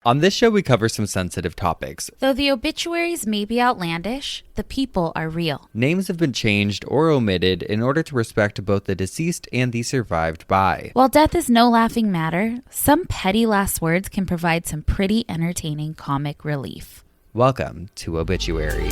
On this show, we cover some sensitive topics. Though the obituaries may be outlandish, the people are real. Names have been changed or omitted in order to respect both the deceased and the survived by. While death is no laughing matter, some petty last words can provide some pretty entertaining comic relief. Welcome to Obituary.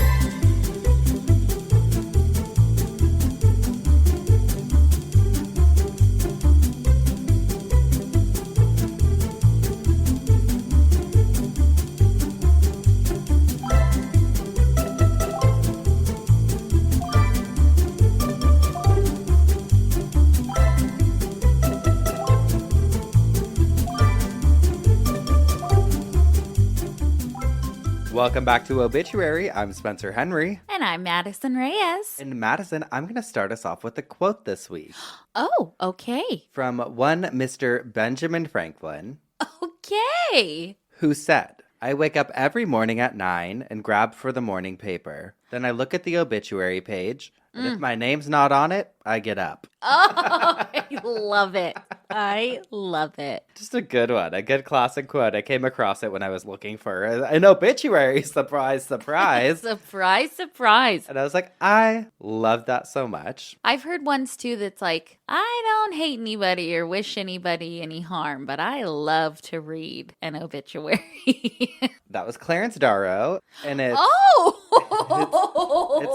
Welcome back to Obituary. I'm Spencer Henry. And I'm Madison Reyes. And Madison, I'm going to start us off with a quote this week. Oh, okay. From one Mr. Benjamin Franklin. Okay. Who said, I wake up every morning at 9 and grab for the morning paper. Then I look at the obituary page. And if my name's not on it, I get up. Oh, I love it. I love it. Just a good one. A good classic quote. I came across it when I was looking for an obituary. Surprise, surprise. Surprise, surprise. And I was like, I love that so much. I've heard ones too that's like, I don't hate anybody or wish anybody any harm, but I love to read an obituary. That was Clarence Darrow. And it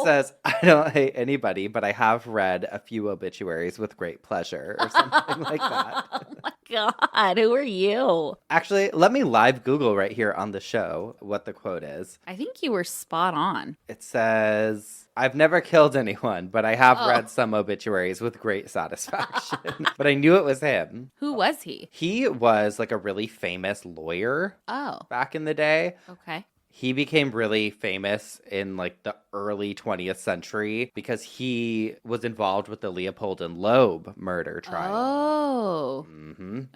says, I don't hate anybody, but I have read a few obituaries with great pleasure or something like that. Oh my God, who are you? Actually, let me live Google right here on the show what the quote is. I think you were spot on. It says, I've never killed anyone, but I have read some obituaries with great satisfaction. But I knew it was him. Who was he? He was like a really famous lawyer back in the day. Okay. He became really famous in like the early 20th century because he was involved with the Leopold and Loeb murder trial. Oh.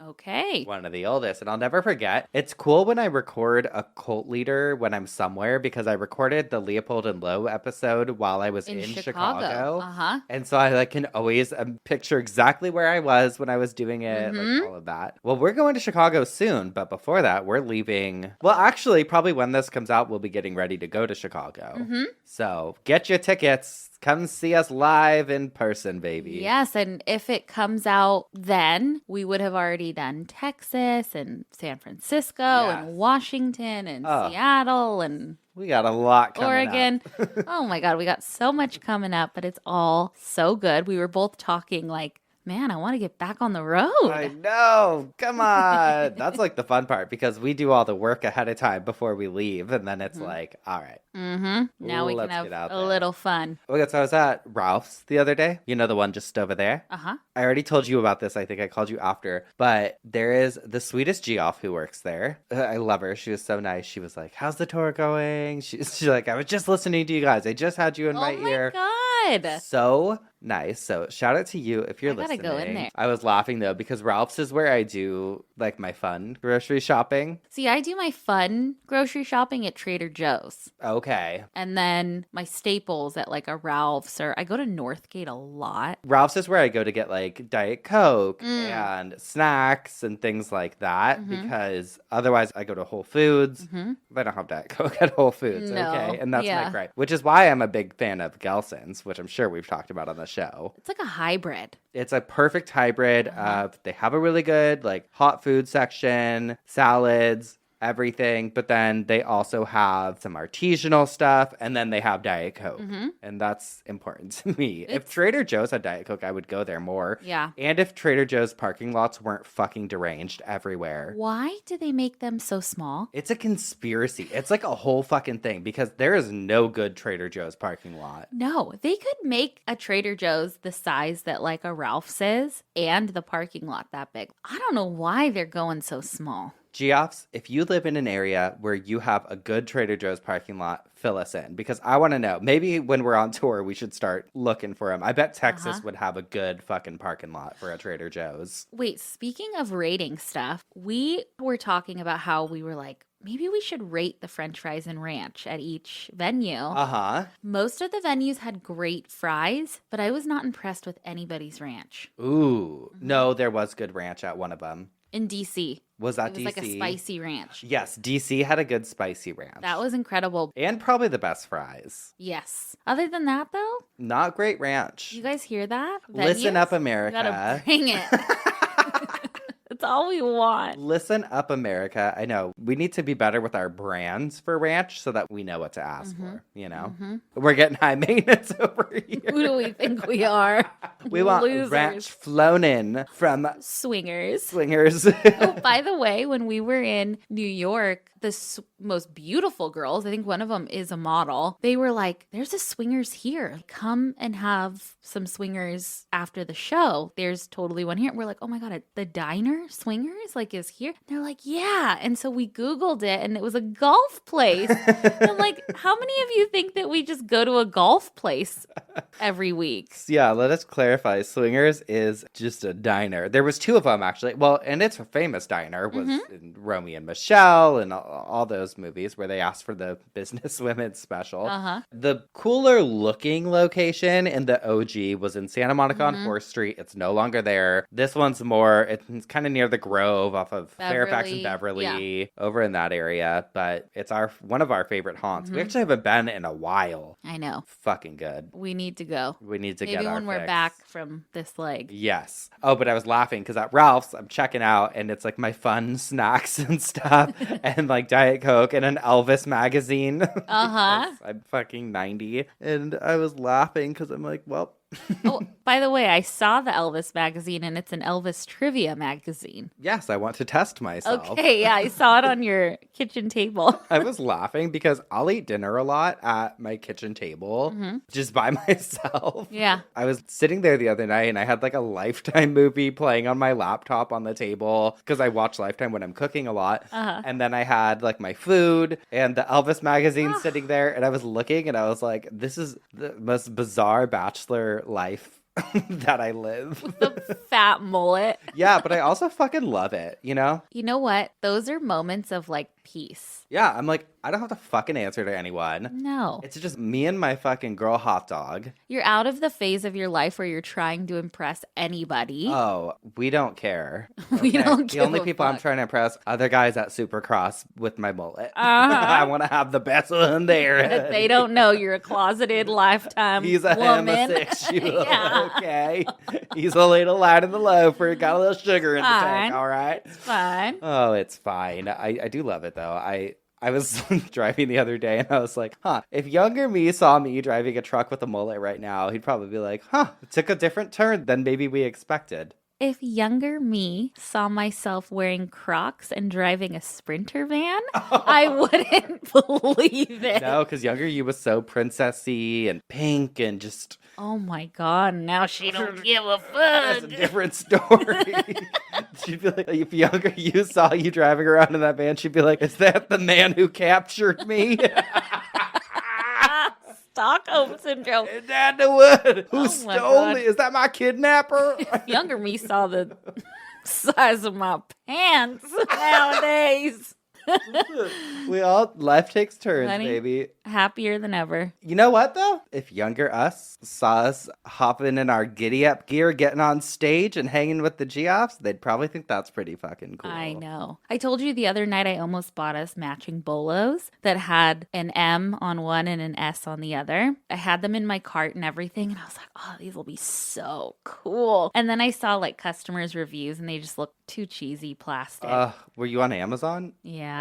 Okay. One of the oldest. And I'll never forget. It's cool when I record a cult leader when I'm somewhere because I recorded the Leopold and Loeb episode while I was in Chicago. And so I can always picture exactly where I was when I was doing it, like all of that. Well, we're going to Chicago soon, but before that, we're leaving. Well, actually, probably when this comes out, we'll be getting ready to go to Chicago. So get your tickets. Come see us live in person, baby. Yes, and if it comes out then, we would have already done Texas and San Francisco and Washington and Seattle and we got a lot coming Oregon. up. Oh my God, we got so much coming up, but it's all so good. We were both talking like, man, I want to get back on the road. I know. Come on. That's like the fun part because we do all the work ahead of time before we leave. And then it's like, all right. Now we can have a little fun. Okay, so I was at Ralph's the other day. You know, the one just over there? I already told you about this. I think I called you after. But there is the sweetest Geoff who works there. I love her. She was so nice. She was like, how's the tour going? She's like, I was just listening to you guys. I just had you in my ear. Oh my God. So nice. So shout out to you if you're listening. I gotta go in there. I was laughing though because Ralph's is where I do like my fun grocery shopping. See, I do my fun grocery shopping at Trader Joe's. Okay. And then my staples at like a Ralph's, or I go to Northgate a lot. Ralph's is where I go to get like Diet Coke and snacks and things like that because otherwise I go to Whole Foods. But I don't have Diet Coke at Whole Foods. Okay. And that's my gripe, which is why I'm a big fan of Gelson's, which I'm sure we've talked about on the show. It's like a hybrid. It's a perfect hybrid of they have a really good like hot food section, salads, everything, but then they also have some artisanal stuff, and then they have Diet Coke, and that's important to me. If Trader Joe's had Diet Coke, I would go there more. Yeah. And if Trader Joe's parking lots weren't fucking deranged everywhere. Why do they make them so small? It's a conspiracy. It's like a whole fucking thing because there is no good Trader Joe's parking lot. No, they could make a Trader Joe's the size that like a Ralph's is and the parking lot that big. I don't know why they're going so small. Geoffs, if you live in an area where you have a good Trader Joe's parking lot, fill us in because I want to know. Maybe when we're on tour, we should start looking for them. I bet Texas would have a good fucking parking lot for a Trader Joe's. Wait, speaking of rating stuff, we were talking about how we were like, maybe we should rate the French fries and ranch at each venue. Most of the venues had great fries, but I was not impressed with anybody's ranch. Ooh, no, there was good ranch at one of them. In DC. Was that DC? It was like a spicy ranch. Yes, DC had a good spicy ranch. That was incredible. And probably the best fries. Yes. Other than that, though? Not great ranch. You guys hear that? Listen up, America. You gotta bring it. That's all we want. Listen up, America. I know. We need to be better with our brands for ranch so that we know what to ask for, you know? We're getting high maintenance over here. Who do we think we are? We want ranch flown in from Swingers. Oh, by the way, when we were in New York, the most beautiful girls, I think one of them is a model, they were like, there's a Swingers here. Come and have some Swingers after the show. There's totally one here. We're like, oh my God, the diner Swingers like is here? And they're like, yeah. And so we Googled it and it was a golf place. I'm like, how many of you think that we just go to a golf place every week? Yeah, let us clarify. Swingers is just a diner. There was 2 of them actually. Well, and it's a famous diner was in Romeo and Michelle and all those movies where they asked for the business women special. The cooler looking location in the OG was in Santa Monica on 4th Street. It's no longer there. This one's more, it's kind of near the Grove off of Fairfax and Beverly, over in that area. But it's one of our favorite haunts. We actually haven't been in a while. I know. Fucking good. We need to go. We need to Maybe get our when we're fix. back from this leg. Yes. Oh, but I was laughing because at Ralph's, I'm checking out and it's like my fun snacks and stuff and like Diet Coke and an Elvis magazine. I'm fucking 90. And I was laughing because I'm like, well. Oh, by the way, I saw the Elvis magazine and it's an Elvis trivia magazine. Yes, I want to test myself. Okay, yeah, I saw it on your kitchen table. I was laughing because I'll eat dinner a lot at my kitchen table just by myself. Yeah. I was sitting there the other night and I had like a Lifetime movie playing on my laptop on the table because I watch Lifetime when I'm cooking a lot. And then I had like my food and the Elvis magazine sitting there and I was looking and I was like, this is the most bizarre bachelor life that I live. The fat mullet. Yeah, but I also fucking love it, you know? You know what? Those are moments of like peace. Yeah, I'm like, I don't have to fucking answer to anyone. No. It's just me and my fucking girl hot dog. You're out of the phase of your life where you're trying to impress anybody. Oh, we don't care. We don't The give only a people I'm fuck. trying to impress are the guys at Supercross with my mullet. I want to have the best one there. But they don't know you're a closeted Lifetime He's a woman. homosexual. Yeah. Okay. He's a little light in the loafer. Got a little sugar in the tank, all right? It's fine. Oh, it's fine. I do love it, though. I was driving the other day and I was like, if younger me saw me driving a truck with a mullet right now, he'd probably be like, it took a different turn than maybe we expected. If younger me saw myself wearing Crocs and driving a Sprinter van, I wouldn't believe it. No, because younger you was so princessy and pink and just... Oh my God, now she don't give a fuck. That's a different story. She'd be like, if younger you saw you driving around in that van, she'd be like, is that the man who captured me? Stockholm syndrome. Is that the one who Oh my stole God. me? Is that my kidnapper? Younger me saw the size of my pants nowadays. Life takes turns, Honey, baby. Happier than ever. You know what, though? If younger us saw us hopping in our giddy-up gear, getting on stage and hanging with the Geoffs, they'd probably think that's pretty fucking cool. I know. I told you the other night I almost bought us matching bolos that had an M on one and an S on the other. I had them in my cart and everything, and I was like, oh, these will be so cool. And then I saw like customers' reviews, and they just looked too cheesy plastic. Were you on Amazon? Yeah.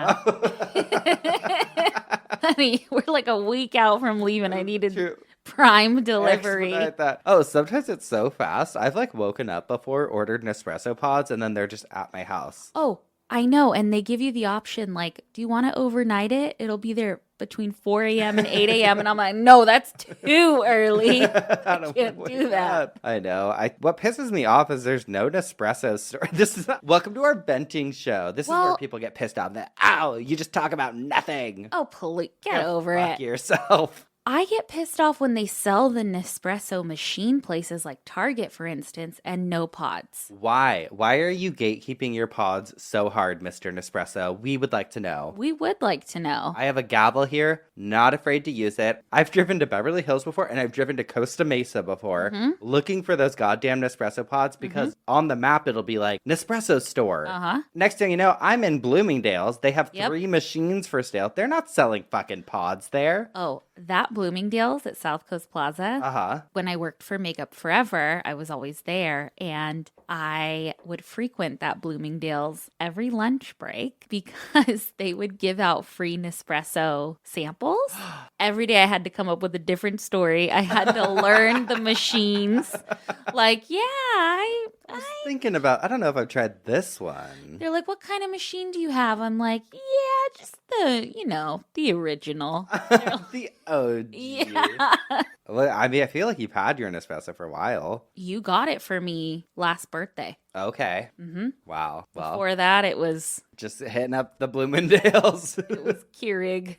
Honey, we're like a week out from leaving. I needed Prime delivery. Expedite that. Oh, sometimes it's so fast. I've like woken up before, ordered Nespresso pods, and then they're just at my house. Oh, I know. And they give you the option, like, do you want to overnight it? It'll be there between 4 a.m. and 8 a.m. And I'm like, no, that's too early. I can't do that. I know. What pisses me off is there's no Nespresso store. This is not, welcome to our venting show. This is where people get pissed off that, you just talk about nothing. Oh, please, get over fuck it. yourself. I get pissed off when they sell the Nespresso machine places like Target, for instance, and no pods. Why? Why are you gatekeeping your pods so hard, Mr. Nespresso? We would like to know. We would like to know. I have a gavel here, not afraid to use it. I've driven to Beverly Hills before, and I've driven to Costa Mesa before, looking for those goddamn Nespresso pods because on the map it'll be like, Nespresso store. Next thing you know, I'm in Bloomingdale's. They have 3 machines for sale. They're not selling fucking pods there. Oh, that Bloomingdale's at South Coast Plaza. When I worked for Makeup Forever, I was always there, and I would frequent that Bloomingdale's every lunch break because they would give out free Nespresso samples. Every day I had to come up with a different story. I had to learn the machines. Like, I was thinking about, I don't know if I've tried this one. They're like, what kind of machine do you have? I'm like, yeah, just the original. The OG. Yeah. Well, I mean, I feel like you've had your Nespresso for a while. You got it for me last birthday. Okay. Wow. Well, before that, it was just hitting up the Bloomingdale's. It was Keurig.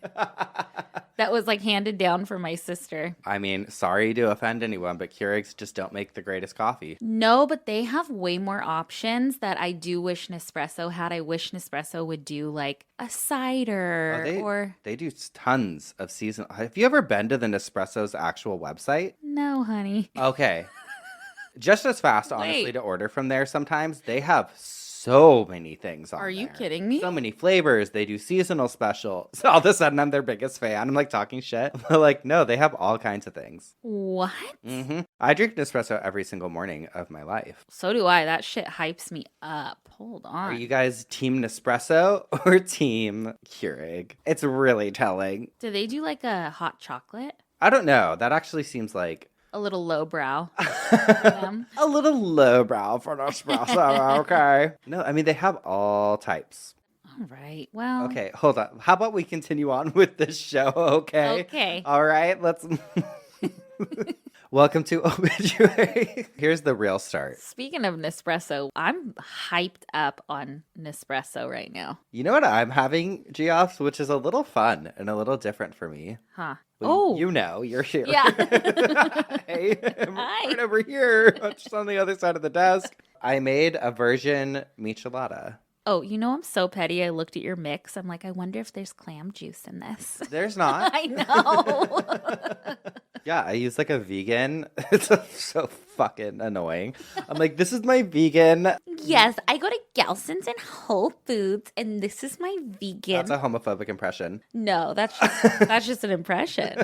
That was like handed down from my sister. I mean, sorry to offend anyone, but Keurigs just don't make the greatest coffee. No, but they have way more options that I do wish Nespresso had. I wish Nespresso would do like a cider They do tons of seasonal. Have you ever been to the Nespresso's actual website? No, honey. Okay. Just as fast, honestly, to order from there sometimes. They have so many things on there. Are you kidding me? So many flavors. They do seasonal specials. So all of a sudden, I'm their biggest fan. I'm like talking shit. But like, no, they have all kinds of things. What? I drink Nespresso every single morning of my life. So do I. That shit hypes me up. Hold on. Are you guys team Nespresso or team Keurig? It's really telling. Do they do like a hot chocolate? I don't know. That actually seems like a little lowbrow. A little lowbrow for Nespresso, okay? No, I mean, they have all types. All right, well. Okay, hold on. How about we continue on with this show, okay? Okay. All right, let's... Welcome to Obituary. Here's the real start. Speaking of Nespresso, I'm hyped up on Nespresso right now. You know what I'm having, Geoffs, which is a little fun and a little different for me. Huh. Well, you know, you're here. Yeah. Hey, I'm right over here, just on the other side of the desk. I made a version michelada. Oh, you know I'm so petty. I looked at your mix. I'm like, I wonder if there's clam juice in this. There's not. I know. Yeah, I use like a vegan. It's so fucking annoying. I'm like, this is my vegan. Yes, I go to Gelson's and Whole Foods, and this is my vegan. That's a homophobic impression. No, that's just an impression.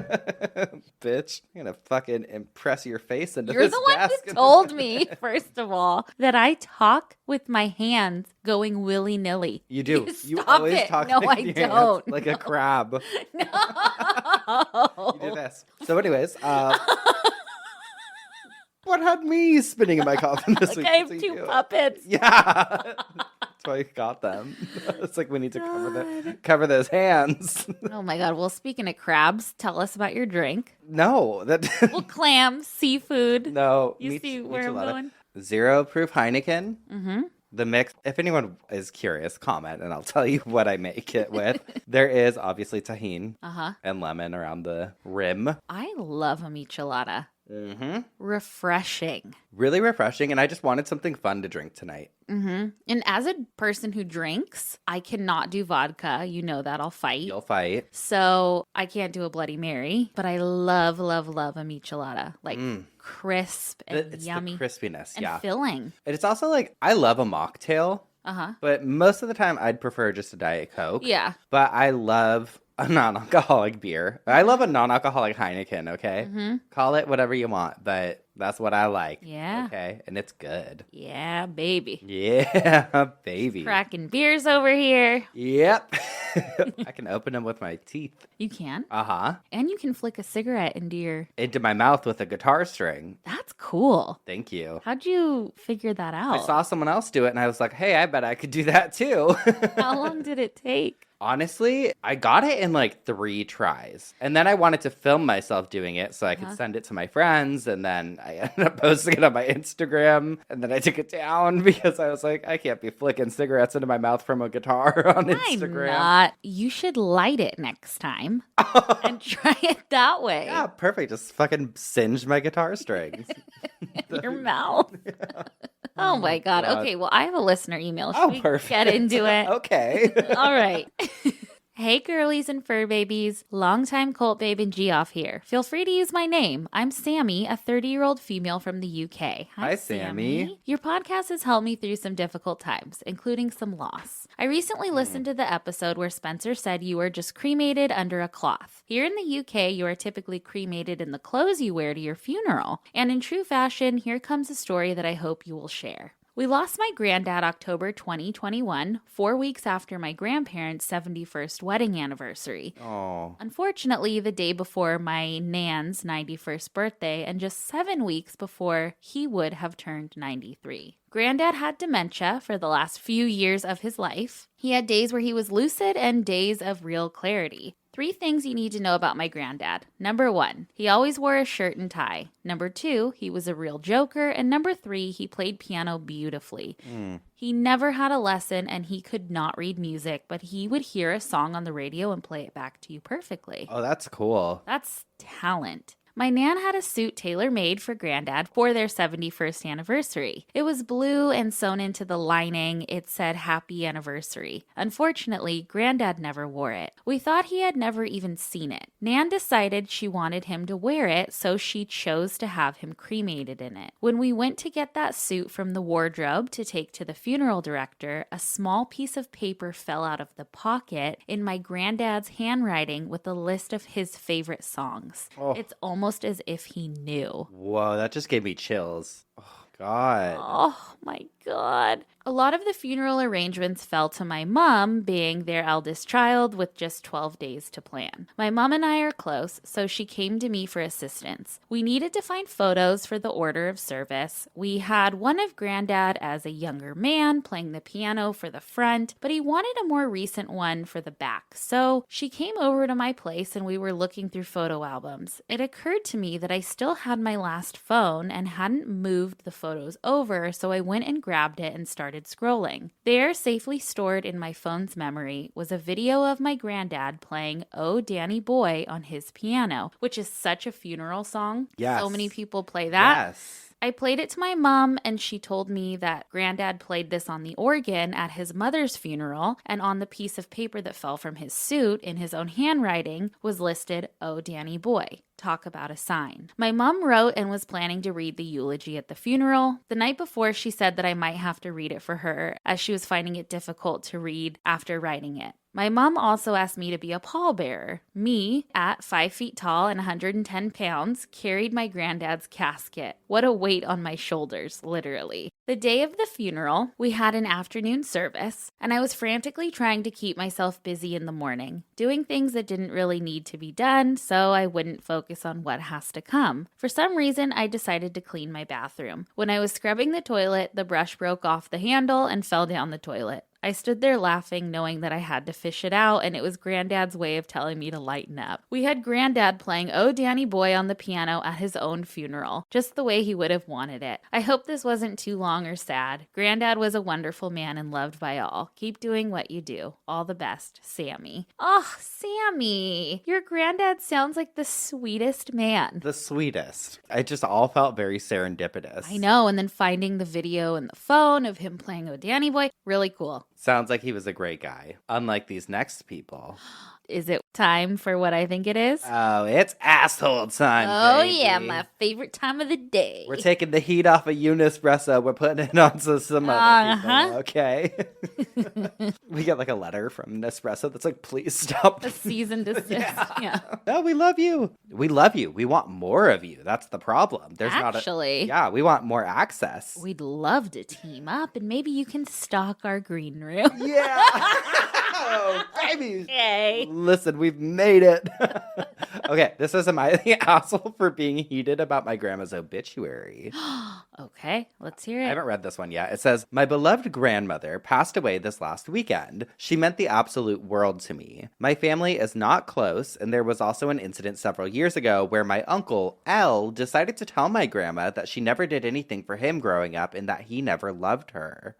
Bitch, I'm gonna fucking impress your face into You're this the one desk. who told me, first of all, that I talk with my hands going willy-nilly. You do. You Stop always it. talk No, like I your don't. hands, like a crab. No. You do this. So anyways, what had me spinning in my coffin this week? I have 2 puppets. Yeah. That's why I got them. It's like we need to cover those hands. Oh my God. Well, speaking of crabs, tell us about your drink. No. Well, clams, seafood. No. You see where I'm going? 0 proof Heineken. Mm-hmm. The mix, if anyone is curious, comment and I'll tell you what I make it with. There is obviously tahini and lemon around the rim. I love a michelada. Mm-hmm. Refreshing. Really refreshing. And I just wanted something fun to drink tonight. Mm-hmm. And as a person who drinks, I cannot do vodka. You know that. I'll fight. You'll fight. So I can't do a Bloody Mary. But I love, love, love a michelada. Like crisp and it's yummy. The crispiness, and filling. And it's also like, I love a mocktail. But most of the time, I'd prefer just a Diet Coke. Yeah. But I love a non-alcoholic beer. I love a non-alcoholic Heineken, okay? Mm-hmm. Call it whatever you want, but that's what I like. Yeah. Okay? And it's good. Yeah, baby. Yeah, baby. Cracking beers over here. Yep. I can open them with my teeth. You can? Uh-huh. And you can flick a cigarette into my mouth with a guitar string. That's cool. Thank you. How'd you figure that out? I saw someone else do it, and I was like, hey, I bet I could do that too. How long did it take? Honestly, I got it in like 3 tries. And then I wanted to film myself doing it so I could send it to my friends. And then I ended up posting it on my Instagram. And then I took it down because I was like, I can't be flicking cigarettes into my mouth from a guitar on Instagram. I'm not. You should light it next time and try it that way. Yeah, perfect. Just fucking singe my guitar strings. Your mouth. Yeah. Oh my God. Okay, well, I have a listener email. Should we get into it? Okay. All right. Hey, girlies and fur babies. Longtime cult babe and Geoff here. Feel free to use my name. I'm Sammy, a 30-year-old female from the UK. Hi, Sammy. Your podcast has helped me through some difficult times, including some loss. I recently listened to the episode where Spencer said you were just cremated under a cloth. Here in the UK, you are typically cremated in the clothes you wear to your funeral. And in true fashion, here comes a story that I hope you will share. We lost my granddad October 2021, 4 weeks after my grandparents' 71st wedding anniversary. Oh. Unfortunately, the day before my nan's 91st birthday and just 7 weeks before he would have turned 93. Granddad had dementia for the last few years of his life. He had days where he was lucid and days of real clarity. 3 things you need to know about my granddad. Number 1, he always wore a shirt and tie. Number 2, he was a real joker. And number 3, he played piano beautifully. He never had a lesson and he could not read music, but he would hear a song on the radio and play it back to you perfectly. Oh, that's cool. That's talent. My nan had a suit tailor-made for Granddad for their 71st anniversary. It was blue and sewn into the lining. It said happy anniversary. Unfortunately, Granddad never wore it. We thought he had never even seen it. Nan decided she wanted him to wear it, so she chose to have him cremated in it. When we went to get that suit from the wardrobe to take to the funeral director, a small piece of paper fell out of the pocket in my Granddad's handwriting with a list of his favorite songs. Oh. It's almost as if he knew. Whoa, that just gave me chills. Oh, God. Oh, my God. A lot of the funeral arrangements fell to my mom, being their eldest child with just 12 days to plan. My mom and I are close, so she came to me for assistance. We needed to find photos for the order of service. We had one of Granddad as a younger man playing the piano for the front, but he wanted a more recent one for the back. So she came over to my place and we were looking through photo albums. It occurred to me that I still had my last phone and hadn't moved the photos over, so I went and grabbed it and started scrolling. There, safely stored in my phone's memory, was a video of my granddad playing Oh Danny Boy on his piano, which is such a funeral song. Yes. So many people play that. Yes. I played it to my mom, and she told me that Granddad played this on the organ at his mother's funeral, and on the piece of paper that fell from his suit in his own handwriting was listed, Oh Danny Boy. Talk about a sign. My mom wrote and was planning to read the eulogy at the funeral. The night before, she said that I might have to read it for her, as she was finding it difficult to read after writing it. My mom also asked me to be a pallbearer. Me, at 5 feet tall and 110 pounds, carried my granddad's casket. What a weight on my shoulders, literally. The day of the funeral, we had an afternoon service, and I was frantically trying to keep myself busy in the morning, doing things that didn't really need to be done, so I wouldn't focus on what has to come. For some reason, I decided to clean my bathroom. When I was scrubbing the toilet, the brush broke off the handle and fell down the toilet. I stood there laughing, knowing that I had to fish it out, and it was Granddad's way of telling me to lighten up. We had Granddad playing Oh Danny Boy on the piano at his own funeral, just the way he would have wanted it. I hope this wasn't too long or sad. Granddad was a wonderful man and loved by all. Keep doing what you do. All the best, Sammy. Oh, Sammy, your granddad sounds like the sweetest man. The sweetest. It just all felt very serendipitous. I know, and then finding the video in the phone of him playing Oh Danny Boy, really cool. Sounds like he was a great guy, unlike these next people. Is it time for what I think it is? Oh, it's asshole time, Oh, baby. yeah, my favorite time of the day. We're taking the heat off of Unespresso. We're putting it on to some other people, okay? We get like a letter from Nespresso that's like, please stop. A cease and desist. Yeah. No, we love you. We love you. We want more of you. That's the problem. Actually, yeah, we want more access. We'd love to team up, and maybe you can stock our green room. Yeah. Oh, baby. Yay. Listen, we've made it. Okay, this is, am I the asshole for being heated about my grandma's obituary? Okay, let's hear it. I haven't read this one yet. It says, my beloved grandmother passed away this last weekend. She meant the absolute world to me. My family is not close, and there was also an incident several years ago where my uncle, L, decided to tell my grandma that she never did anything for him growing up and that he never loved her.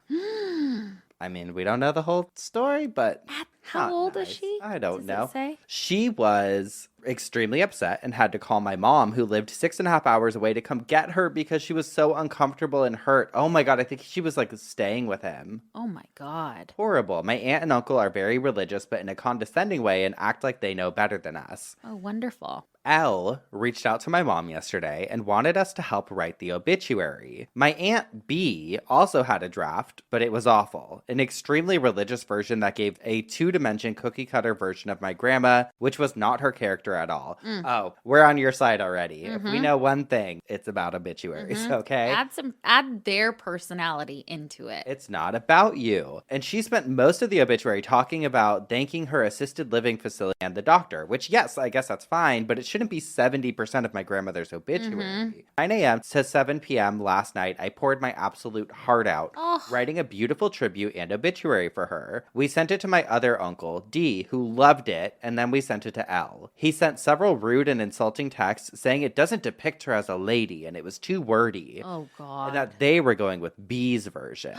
I mean, we don't know the whole story, but how old is she? I don't know. Say? She was extremely upset and had to call my mom, who lived 6.5 hours away, to come get her because she was so uncomfortable and hurt. Oh my God, I think she was like staying with him. Oh my God. Horrible. My aunt and uncle are very religious, but in a condescending way, and act like they know better than us. Oh, wonderful. L reached out to my mom yesterday and wanted us to help write the obituary. My aunt B also had a draft, but it was awful. An extremely religious version that gave a 2-dimension cookie-cutter version of my grandma, which was not her character at all. Oh, we're on your side already. If we know one thing, it's about obituaries, okay? Add their personality into it. It's not about you. And she spent most of the obituary talking about thanking her assisted living facility and the doctor, which, yes, I guess that's fine, but it shouldn't be 70% of my grandmother's obituary. 9 a.m. to 7 p.m. last night, I poured my absolute heart out, writing a beautiful tribute and obituary for her. We sent it to my other uncle, D, who loved it, and then we sent it to L. He sent several rude and insulting texts saying it doesn't depict her as a lady and it was too wordy. Oh, God. And that they were going with B's version.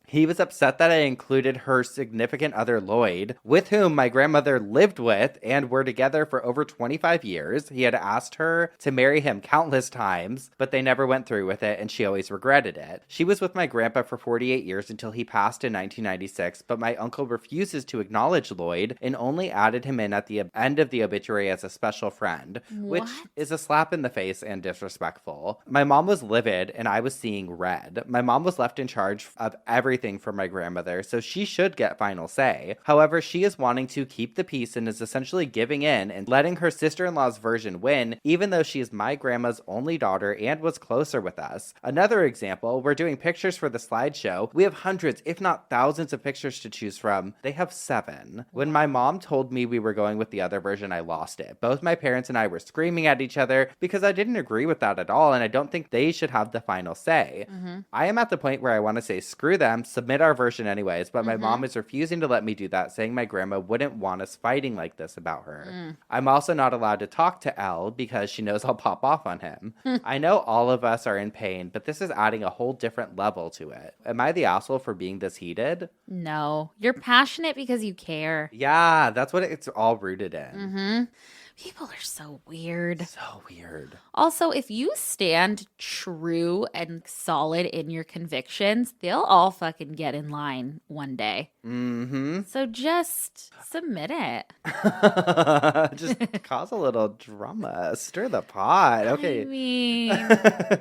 He was upset that I included her significant other, Lloyd, with whom my grandmother lived with and were together for over 25 years. He had asked her to marry him countless times, but they never went through with it, and she always regretted it. She was with my grandpa for 48 years until he passed in 1996, but my uncle refuses to acknowledge Lloyd and only added him in at the end of the obituary as a special friend, which is a slap in the face and disrespectful. My mom was livid, and I was seeing red. My mom was left in charge of everything for my grandmother, so she should get final say. However, she is wanting to keep the peace and is essentially giving in and letting her sister-in-law's version win, even though she is my grandma's only daughter and was closer with us. Another example, we're doing pictures for the slideshow. We have hundreds, if not thousands of pictures to choose from. They have 7. When my mom told me we were going with the other version, I lost it. Both my parents and I were screaming at each other because I didn't agree with that at all, and I don't think they should have the final say. I am at the point where I want to say screw them, submit our version anyways, but my mom is refusing to let me do that, saying my grandma wouldn't want us fighting like this about her. I'm also not allowed to talk to L because she knows I'll pop off on him. I know all of us are in pain, but this is adding a whole different level to it. Am I the asshole for being this heated? No. You're passionate because you care. Yeah, that's what it's all rooted in. People are so weird. So weird. Also, if you stand true and solid in your convictions, they'll all fucking get in line one day. So just submit it. Just cause a little drama. Stir the pot. Okay. I mean,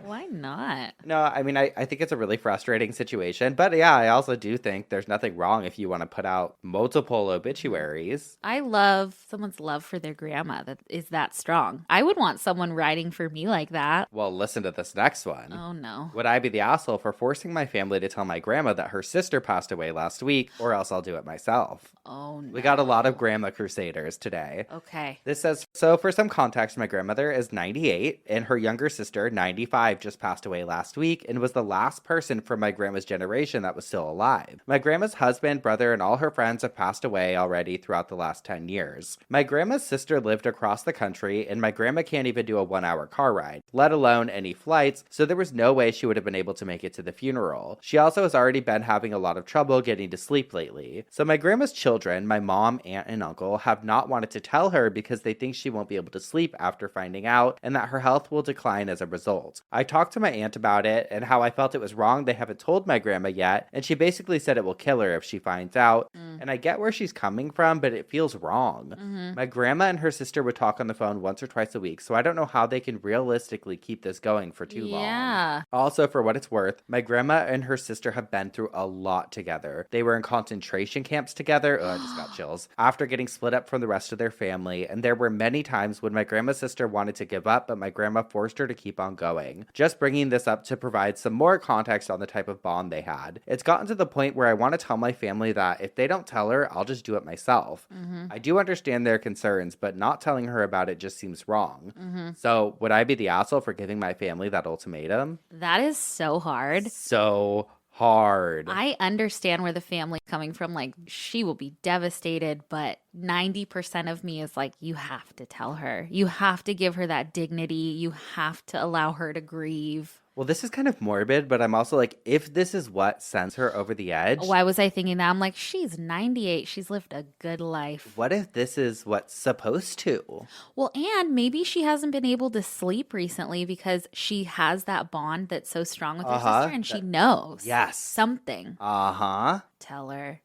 why not? No, I mean, I think it's a really frustrating situation. But yeah, I also do think there's nothing wrong if you want to put out multiple obituaries. I love someone's love for their grandma that is that strong. I would want someone writing for me like that. Well, listen to this next one. Oh, no. Would I be the asshole for forcing my family to tell my grandma that her sister passed away last week, or else I'll do it myself? Oh, no. We got a lot of grandma crusaders today. Okay. This says, so for some context, my grandmother is 98, and her younger sister, 95, just passed away last week and was the last person from my grandma's generation that was still alive. My grandma's husband, brother, and all her friends have passed away already throughout the last 10 years. My grandma's sister lived across the country, and my grandma can't even do a 1-hour car ride, let alone any flights, so there was no way she would have been able to make it to the funeral. She also has already been having a lot of trouble getting to sleep lately. So my grandma's children, my mom, aunt, and uncle, have not wanted to tell her because they think she won't be able to sleep after finding out, and that her health will decline as a result. I talked to my aunt about it, and how I felt it was wrong they haven't told my grandma yet, and she basically said it will kill her if she finds out, and I get where she's coming from, but it feels wrong. My grandma and her sister would talk on the phone once or twice a week, so I don't know how they can realistically keep this going for too long. Also, for what it's worth, my grandma and her sister have been through a lot together. They were in concentration camps together. Oh, I just got chills. After getting split up from the rest of their family, and there were many times when my grandma's sister wanted to give up, but my grandma forced her to keep on going. Just bringing this up to provide some more context on the type of bond they had. It's gotten to the point where I want to tell my family that if they don't tell her, I'll just do it myself. I do understand their concerns, but not telling her about it just seems wrong. So would I be the asshole for giving my family that ultimatum? That is so hard. So hard. I understand where the family's coming from. Like, she will be devastated, but 90% of me is like, you have to tell her. You have to give her that dignity. You have to allow her to grieve. Well, this is kind of morbid, but I'm also like, if this is what sends her over the edge. Why was I thinking that? I'm like, she's 98. She's lived a good life. What if this is what's supposed to? Well, and maybe she hasn't been able to sleep recently because she has that bond that's so strong with her sister, and she knows. Yes. Something. Tell her.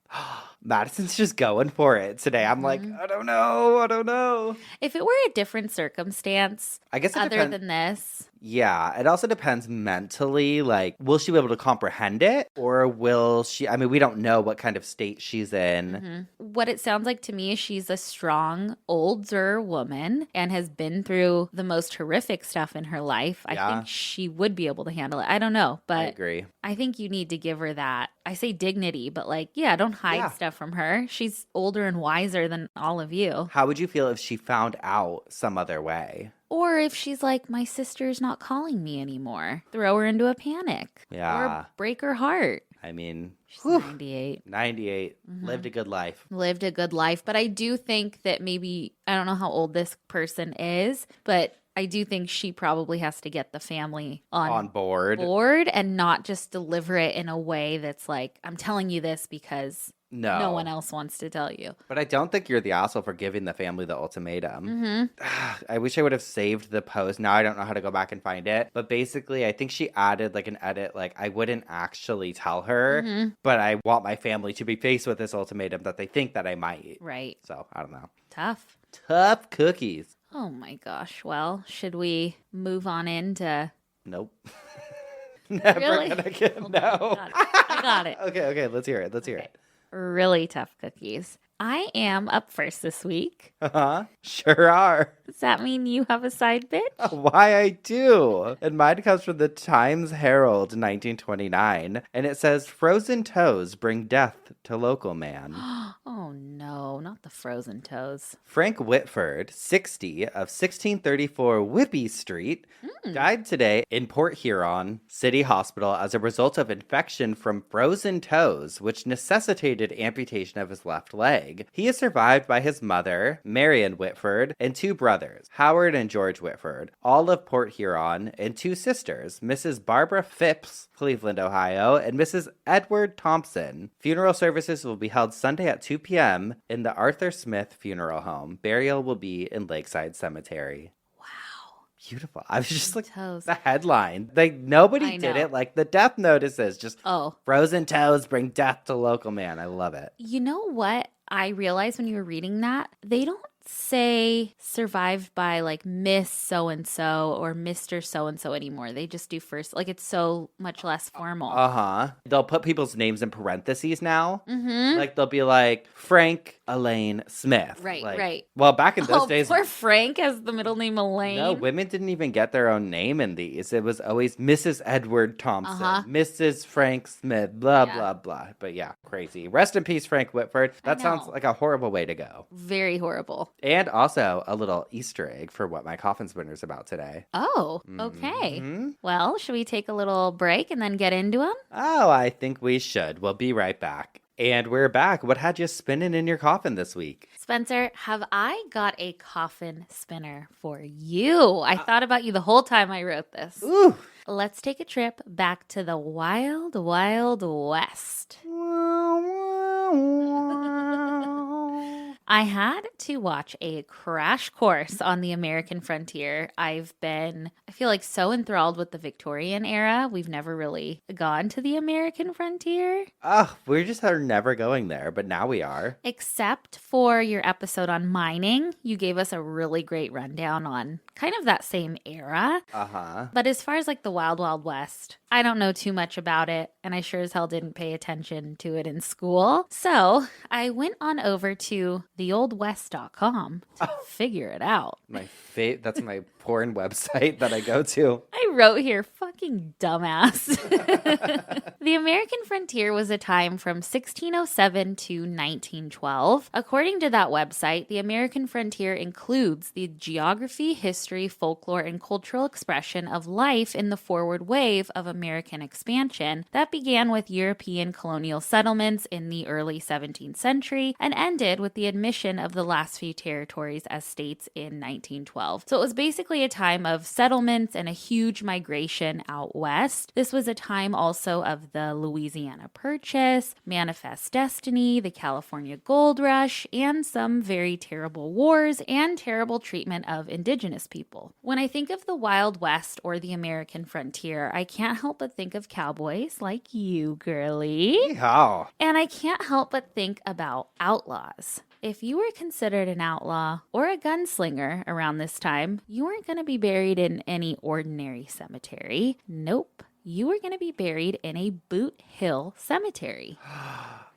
Madison's just going for it today. I'm like, I don't know. If it were a different circumstance, I guess other than this. Yeah, it also depends mentally. Like, will she be able to comprehend it? Or will she, I mean, we don't know what kind of state she's in. What it sounds like to me is she's a strong, older woman and has been through the most horrific stuff in her life. I think she would be able to handle it. I don't know, but I agree. I think you need to give her that. I say dignity, but like, don't hide stuff from her. She's older and wiser than all of you. How would you feel if she found out some other way? Or if she's like, my sister's not calling me anymore. Throw her into a panic. Yeah. Or break her heart. I mean, she's 98. 98. Lived a good life. Lived a good life. But I do think that maybe, I don't know how old this person is, but I do think she probably has to get the family on board and not just deliver it in a way that's like, I'm telling you this because no one else wants to tell you. But I don't think you're the asshole for giving the family the ultimatum. I wish I would have saved the post. Now I don't know how to go back and find it. But basically, I think she added like an edit, like, I wouldn't actually tell her, but I want my family to be faced with this ultimatum that they think that I might. Right. So, I don't know. Tough Cookies. Oh my gosh. Well, should we move on into... Nope. Never gonna get no. I got it. Okay, let's hear it. Really tough cookies. I am up first this week. Sure are. Does that mean you have a side bitch? Why, I do. And mine comes from the Times Herald, 1929. And it says, frozen toes bring death to local man. Oh no, not the frozen toes. Frank Whitford, 60, of 1634 Whippy Street, died today in Port Huron City Hospital as a result of infection from frozen toes, which necessitated amputation of his left leg. He is survived by his mother, Marion Whitford, and two brothers, Howard and George Whitford, all of Port Huron, and two sisters, Mrs. Barbara Phipps, Cleveland, Ohio, and Mrs. Edward Thompson. Funeral services will be held Sunday at 2 p.m. in the Arthur Smith Funeral Home. Burial will be in Lakeside Cemetery. Wow. Beautiful. I was just like, toes. The headline. Like, nobody did it. Like, the death notices. Just, frozen toes bring death to local man. I love it. You know what I realized when you were reading that? They don't say survived by like Miss so-and-so or Mr. so-and-so anymore. They just do first. Like, it's so much less formal. They'll put people's names in parentheses now. Like, they'll be like Frank Elaine Smith. Right. Well, back in those days. Poor Frank has the middle name Elaine. No, women didn't even get their own name in these. It was always Mrs. Edward Thompson, Mrs. Frank Smith, blah, blah. But yeah, crazy. Rest in peace, Frank Whitford. That sounds like a horrible way to go. Very horrible. And also a little Easter egg for what my coffin spinner's about today. Oh, okay. Well, should we take a little break and then get into them? Oh, I think we should. We'll be right back. And we're back. What had you spinning in your coffin this week? Spencer, have I got a coffin spinner for you? I thought about you the whole time I wrote this. Ooh. Let's take a trip back to the wild, wild west. I had to watch a crash course on the American frontier. I feel like so enthralled with the Victorian era. We've never really gone to the American frontier. We just are never going there, but now we are. Except for your episode on mining. You gave us a really great rundown on kind of that same era. But as far as like the Wild Wild West, I don't know too much about it, and I sure as hell didn't pay attention to it in school. So I went on over to theoldwest.com to figure it out. That's my porn website that I go to. I wrote here, fucking dumbass. The American frontier was a time from 1607 to 1912. According to that website, the American frontier includes the geography, history, folklore, and cultural expression of life in the forward wave of American expansion that began with European colonial settlements in the early 17th century and ended with the admission of the last few territories as states in 1912. So it was basically a time of settlements and a huge migration out west. This was a time also of the Louisiana Purchase, Manifest Destiny, the California Gold Rush, and some very terrible wars and terrible treatment of indigenous people. When I think of the Wild West or the American frontier, I can't help but think of cowboys like you, girly. Yeehaw. And I can't help but think about outlaws. If you were considered an outlaw or a gunslinger around this time, you weren't going to be buried in any ordinary cemetery. Nope. You were going to be buried in a Boot Hill cemetery.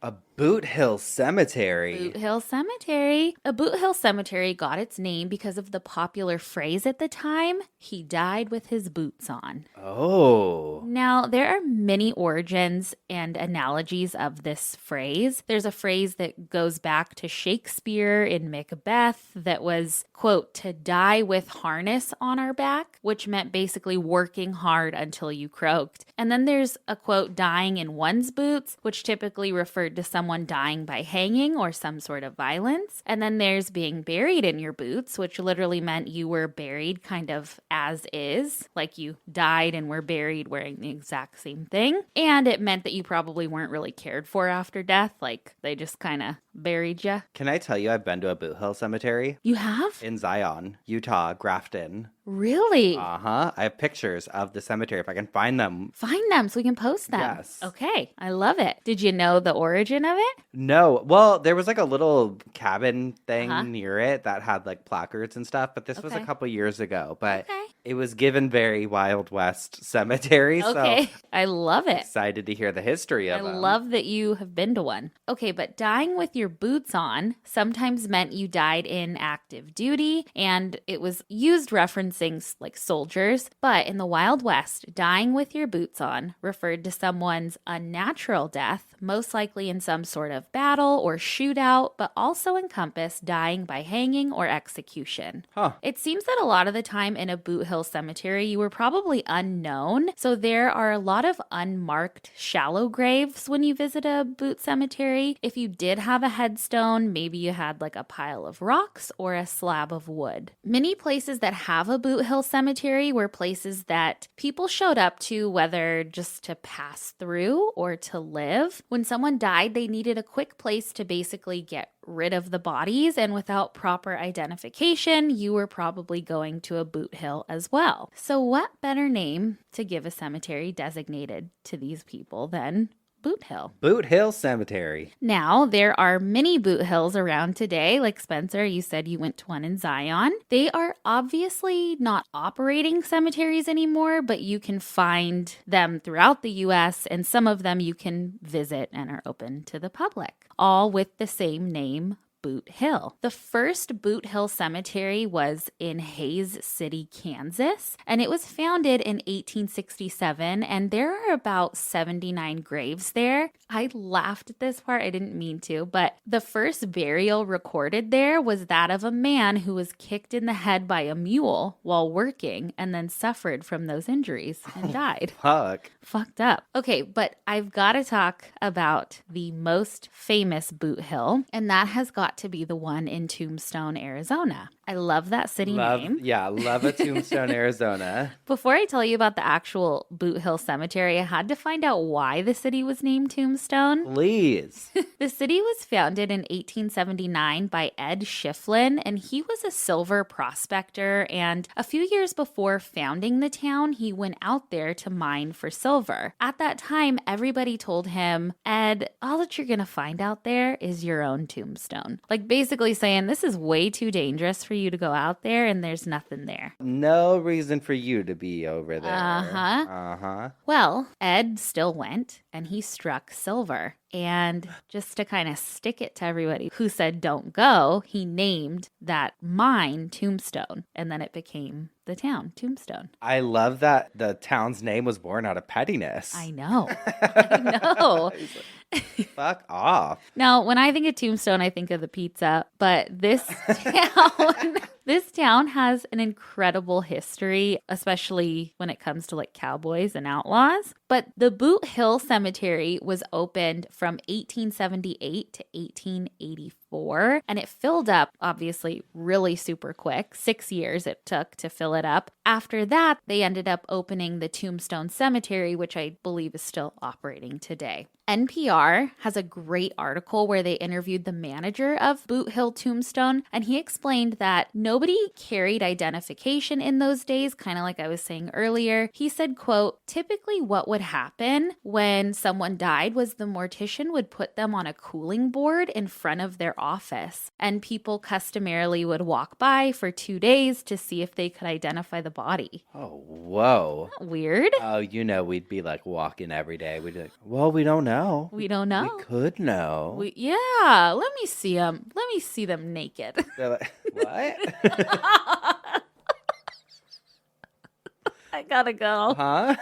A Boot Hill cemetery. Boot Hill cemetery. A Boot Hill cemetery got its name because of the popular phrase at the time, he died with his boots on. Oh. Now, there are many origins and analogies of this phrase. There's a phrase that goes back to Shakespeare in Macbeth that was, quote, to die with harness on our back, which meant basically working hard until you croaked. And then there's a quote, dying in one's boots, which typically referred to someone dying by hanging or some sort of violence. And then there's being buried in your boots, which literally meant you were buried kind of as is, like you died and were buried wearing the exact same thing. And it meant that you probably weren't really cared for after death, like they just kind of buried you. Can I tell you I've been to a Boot Hill cemetery? You have? In Zion, Utah, Grafton. Really? I have pictures of the cemetery if I can find them. Find them so we can post them. Yes. Okay. I love it. Did you know the origin of it? No. Well, there was like a little cabin thing near it that had like placards and stuff, but this was a couple years ago. But it was given very Wild West cemetery. Okay. So I love it. Excited to hear the history of them. I love that you have been to one. Okay, but dying with your boots on sometimes meant you died in active duty, and it was used referencing like soldiers. But in the Wild West, dying with your boots on referred to someone's unnatural death, most likely in some sort of battle or shootout, but also encompassed dying by hanging or execution. It seems that a lot of the time in a Boot Hill cemetery, you were probably unknown. So there are a lot of unmarked shallow graves when you visit a boot cemetery. If you did have a headstone, maybe you had like a pile of rocks or a slab of wood. Many places that have a Boot Hill cemetery were places that people showed up to, whether just to pass through or to live. When someone died, they needed a quick place to basically get rid of the bodies, and without proper identification, you were probably going to a Boot Hill as well. So what better name to give a cemetery designated to these people than Boot Hill? Boot Hill Cemetery. Now, there are many Boot Hills around today. Like Spencer, you said you went to one in Zion. They are obviously not operating cemeteries anymore, but you can find them throughout the U.S., and some of them you can visit and are open to the public, all with the same name, Boot Hill. The first Boot Hill Cemetery was in Hays City, Kansas, and it was founded in 1867, and there are about 79 graves there. I laughed at this part, I didn't mean to, but the first burial recorded there was that of a man who was kicked in the head by a mule while working and then suffered from those injuries and died. Fucked up. Okay, but I've got to talk about the most famous Boot Hill, and that has got thought to be the one in Tombstone, Arizona. I love that city name. Yeah, love a Tombstone, Arizona. Before I tell you about the actual Boot Hill Cemetery, I had to find out why the city was named Tombstone. Please. The city was founded in 1879 by Ed Schifflin, and he was a silver prospector. And a few years before founding the town, he went out there to mine for silver. At that time, everybody told him, Ed, all that you're going to find out there is your own tombstone. Like basically saying, this is way too dangerous for you to go out there and there's nothing there. No reason for you to be over there. Uh-huh. Well, Ed still went and he struck silver. And just to kind of stick it to everybody who said don't go, he named that mine Tombstone. And then it became the town, Tombstone. I love that the town's name was born out of pettiness. I know. I know. Fuck off. Now, when I think of Tombstone, I think of the pizza. But this town... This town has an incredible history, especially when it comes to like cowboys and outlaws. But the Boot Hill Cemetery was opened from 1878 to 1884, and it filled up, obviously, really super quick. 6 years it took to fill it up. After that, they ended up opening the Tombstone Cemetery, which I believe is still operating today. NPR has a great article where they interviewed the manager of Boot Hill Tombstone, and he explained that nobody carried identification in those days, kind of like I was saying earlier. He said, quote, typically what would happen when someone died was the mortician would put them on a cooling board in front of their office, and people customarily would walk by for 2 days to see if they could identify the body. Oh, whoa. Isn't that weird? Oh, we'd be like walking every day. We'd be like, well, we don't know. We don't know. We could know. Yeah, let me see them. Let me see them naked. They're like, what? I gotta go. Huh?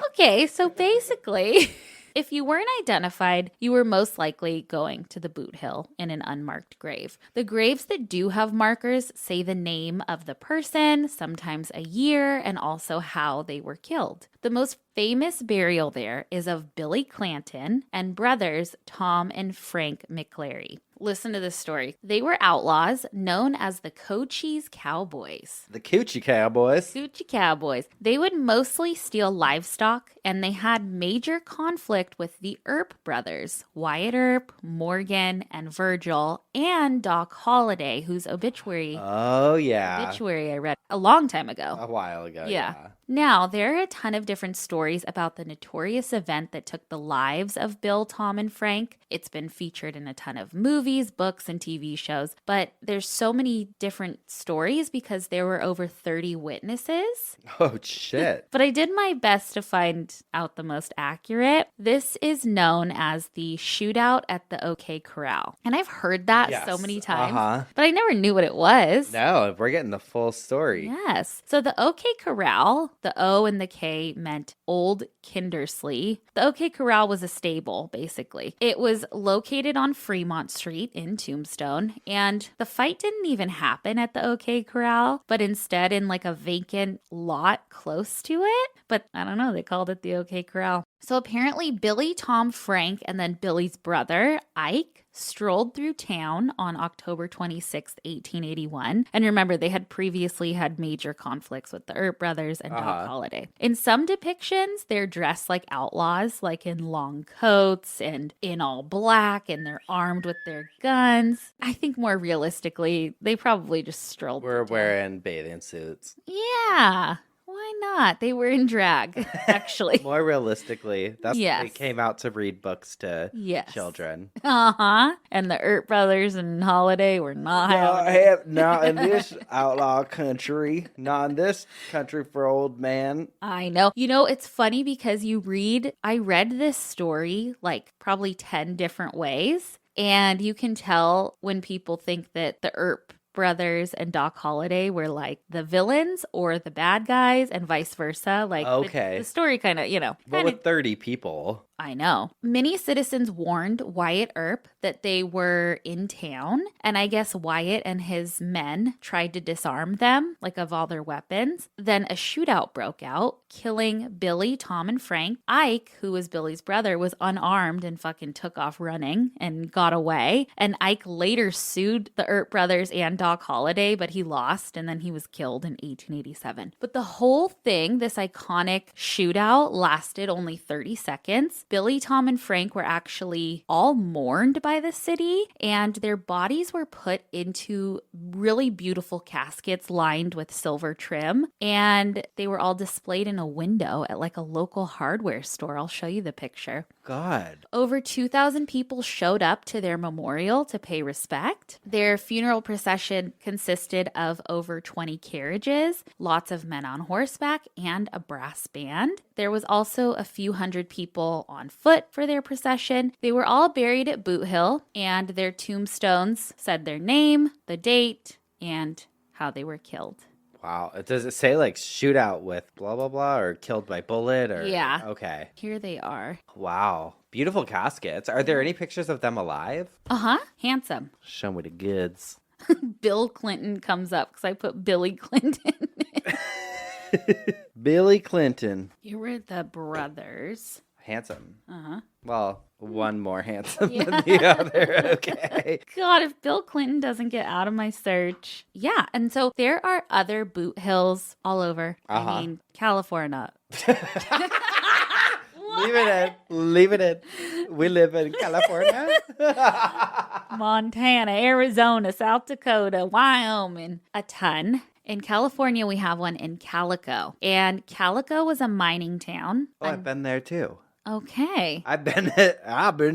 Okay, so basically, if you weren't identified, you were most likely going to the Boot Hill in an unmarked grave. The graves that do have markers say the name of the person, sometimes a year, and also how they were killed. The most famous burial there is of Billy Clanton and brothers Tom and Frank McClary. Listen to this story. They were outlaws known as the Cochise Cowboys. The Coochie Cowboys. Coochie Cowboys. They would mostly steal livestock, and they had major conflict with the Earp brothers, Wyatt Earp, Morgan, and Virgil, and Doc Holliday, whose obituary I read a long time ago. A while ago, yeah. Now, there are a ton of different stories about the notorious event that took the lives of Bill, Tom, and Frank. It's been featured in a ton of movies, books, and TV shows, but there's so many different stories because there were over 30 witnesses. Oh, shit. But I did my best to find out the most accurate. This is known as the shootout at the OK Corral. And I've heard that so many times, but I never knew what it was. No, we're getting the full story. Yes. So the OK Corral, the O and the K meant Old Kindersley. The OK Corral was a stable, basically. It was located on Fremont Street in Tombstone, and the fight didn't even happen at the OK Corral, but instead in like a vacant lot close to it. But I don't know, they called it the OK Corral. So apparently Billy, Tom, Frank, and then Billy's brother, Ike, strolled through town on October 26, 1881. And remember, they had previously had major conflicts with the Earp brothers and Doc Holliday. In some depictions, they're dressed like outlaws, like in long coats and in all black, and they're armed with their guns. I think more realistically, they probably just strolled through town. Wearing bathing suits. Yeah. Why not? They were in drag, actually. More realistically, they came out to read books to children. And the Earp brothers and Holiday were not not in this outlaw country. Not in this country for old man. I know. You know, it's funny because I read this story like probably 10 different ways. And you can tell when people think that the Earp brothers and Doc Holliday were like the villains or the bad guys and vice versa. Like the story kind of, But with 30 people. I know. Many citizens warned Wyatt Earp that they were in town, and I guess Wyatt and his men tried to disarm them, like of all their weapons. Then a shootout broke out, killing Billy, Tom, and Frank. Ike, who was Billy's brother, was unarmed and fucking took off running and got away. And Ike later sued the Earp brothers and Doc Holliday, but he lost, and then he was killed in 1887. But the whole thing, this iconic shootout, lasted only 30 seconds. Billy, Tom, and Frank were actually all mourned by the city, and their bodies were put into really beautiful caskets lined with silver trim, and they were all displayed in a window at like a local hardware store. I'll show you the picture. God. Over 2,000 people showed up to their memorial to pay respect. Their funeral procession consisted of over 20 carriages, lots of men on horseback, and a brass band. There was also a few hundred people on foot for their procession. They were all buried at Boot Hill, and their tombstones said their name, the date, and how they were killed. Wow. Does it say like shootout with blah, blah, blah, or killed by bullet? Or Yeah. Okay. Here they are. Wow. Beautiful caskets. Are there any pictures of them alive? Uh-huh. Handsome. Show me the goods. Bill Clinton comes up because I put Billy Clinton. Billy Clinton. Here were the brothers. Handsome. Uh-huh. Well, one more handsome than the other. Okay. God, if Bill Clinton doesn't get out of my search. Yeah. And so there are other Boot Hills all over. Uh-huh. I mean, California. Leave it in. Leave it in. We live in California. Montana, Arizona, South Dakota, Wyoming. A ton. In California, we have one in Calico. And Calico was a mining town. Oh, I've been there too. Okay. I've been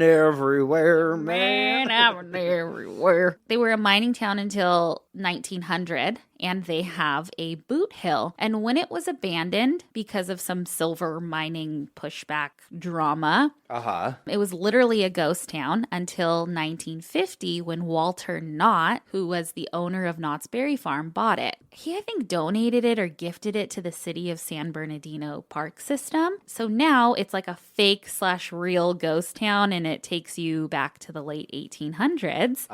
everywhere, man. I've been everywhere. They were a mining town until 1900, and they have a boot hill. And when it was abandoned because of some silver mining pushback drama, it was literally a ghost town until 1950 when Walter Knott, who was the owner of Knott's Berry Farm, bought it. He, I think, donated it or gifted it to the city of San Bernardino Park System. So now it's like a fake/real ghost town, and it takes you back to the late 1800s.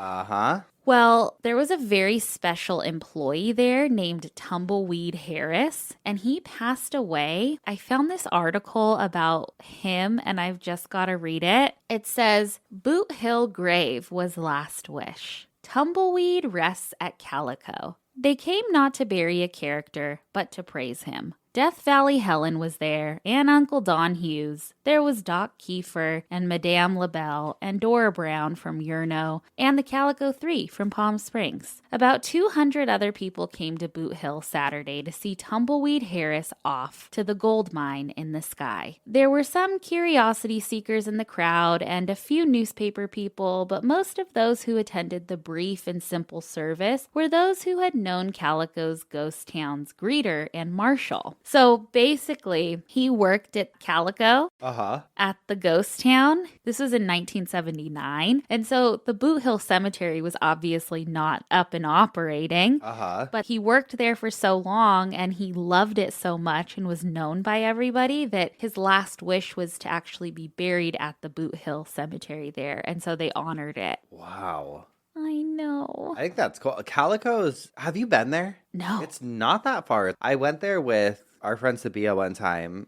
Well, there was a very special employee there named Tumbleweed Harris, and he passed away. I found this article about him, and I've just got to read it. It says, Boot Hill grave was last wish. Tumbleweed rests at Calico. They came not to bury a character, but to praise him. Death Valley Helen was there, and Uncle Don Hughes. There was Doc Kiefer and Madame LaBelle and Dora Brown from Yerno and the Calico Three from Palm Springs. About 200 other people came to Boot Hill Saturday to see Tumbleweed Harris off to the gold mine in the sky. There were some curiosity seekers in the crowd and a few newspaper people, but most of those who attended the brief and simple service were those who had known Calico's ghost town's greeter and marshal. So basically, he worked at Calico at the ghost town. This was in 1979. And so the Boot Hill Cemetery was obviously not up and operating. But he worked there for so long and he loved it so much and was known by everybody that his last wish was to actually be buried at the Boot Hill Cemetery there. And so they honored it. Wow. I know. I think that's cool. Calico's, have you been there? No. It's not that far. I went there with our friend Sabia one time.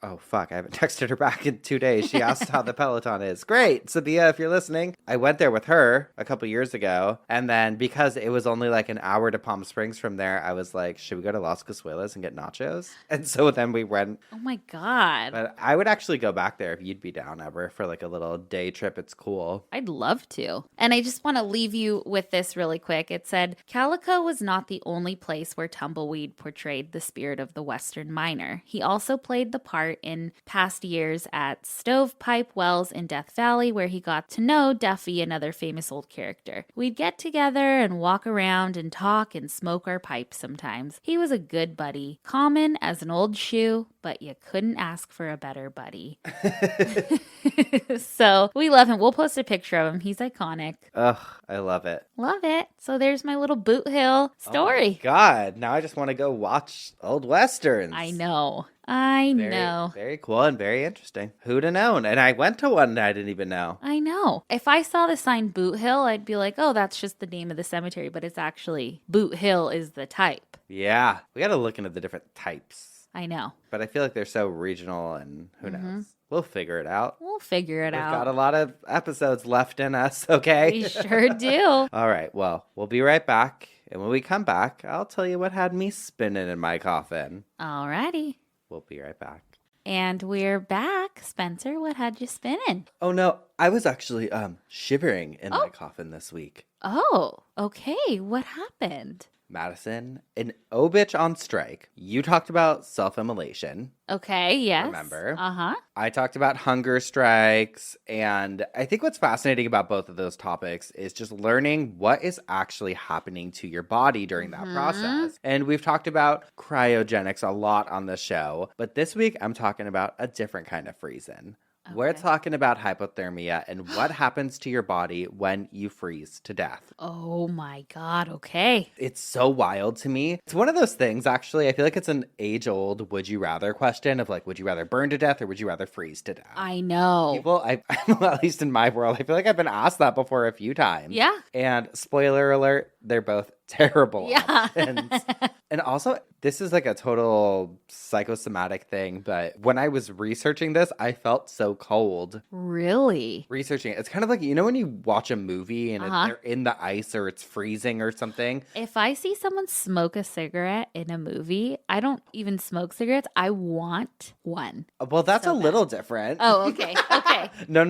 Oh, fuck. I haven't texted her back in 2 days. She asked how the Peloton is. Great. Sabia, if you're listening. I went there with her a couple years ago. And then because it was only like an hour to Palm Springs from there, I was like, should we go to Las Casuelas and get nachos? And so then we went. Oh my God. But I would actually go back there if you'd be down ever for like a little day trip. It's cool. I'd love to. And I just want to leave you with this really quick. It said, Calico was not the only place where Tumbleweed portrayed the spirit of the Western miner. He also played the part in past years at Stovepipe Wells in Death Valley, where he got to know Duffy, another famous old character. We'd get together and walk around and talk and smoke our pipes sometimes. He was a good buddy, common as an old shoe, but you couldn't ask for a better buddy. So we love him. We'll post a picture of him. He's iconic. Ugh, I love it. Love it. So there's my little Boot Hill story. Oh God, now I just want to go watch old Westerns. I know. I know. Very cool and very interesting. Who'd have known? And I went to one and I didn't even know. I know. If I saw the sign Boot Hill, I'd be like, oh, that's just the name of the cemetery. But it's actually Boot Hill is the type. Yeah. We got to look into the different types. I know. But I feel like they're so regional and who knows? We'll figure it out. We've got a lot of episodes left in us, okay? We sure do. All right. Well, we'll be right back. And when we come back, I'll tell you what had me spinning in my coffin. Alrighty. We'll be right back. And we're back. Spencer, what had you spinning? Oh, no. I was actually shivering in my coffin this week. Oh, okay. What happened? Madison, an OBITCH on strike. You talked about self-immolation. Okay, yes. Remember? Uh-huh. I talked about hunger strikes, and I think what's fascinating about both of those topics is just learning what is actually happening to your body during that process. And we've talked about cryogenics a lot on the show, but this week I'm talking about a different kind of freezing. Okay. We're talking about hypothermia and what happens to your body when you freeze to death. Oh my God, okay. It's so wild to me. It's one of those things, actually, I feel like it's an age-old would you rather question of like, would you rather burn to death or would you rather freeze to death? I know. People, at least in my world, I feel like I've been asked that before a few times. Yeah. And spoiler alert, they're both terrible options. And also, this is like a total psychosomatic thing, but when I was researching this, I felt so cold. Really? Researching it. It's kind of like, you know when you watch a movie and they're in the ice or it's freezing or something? If I see someone smoke a cigarette in a movie, I don't even smoke cigarettes. I want one. Well, that's a little different. Oh, okay. Okay. No.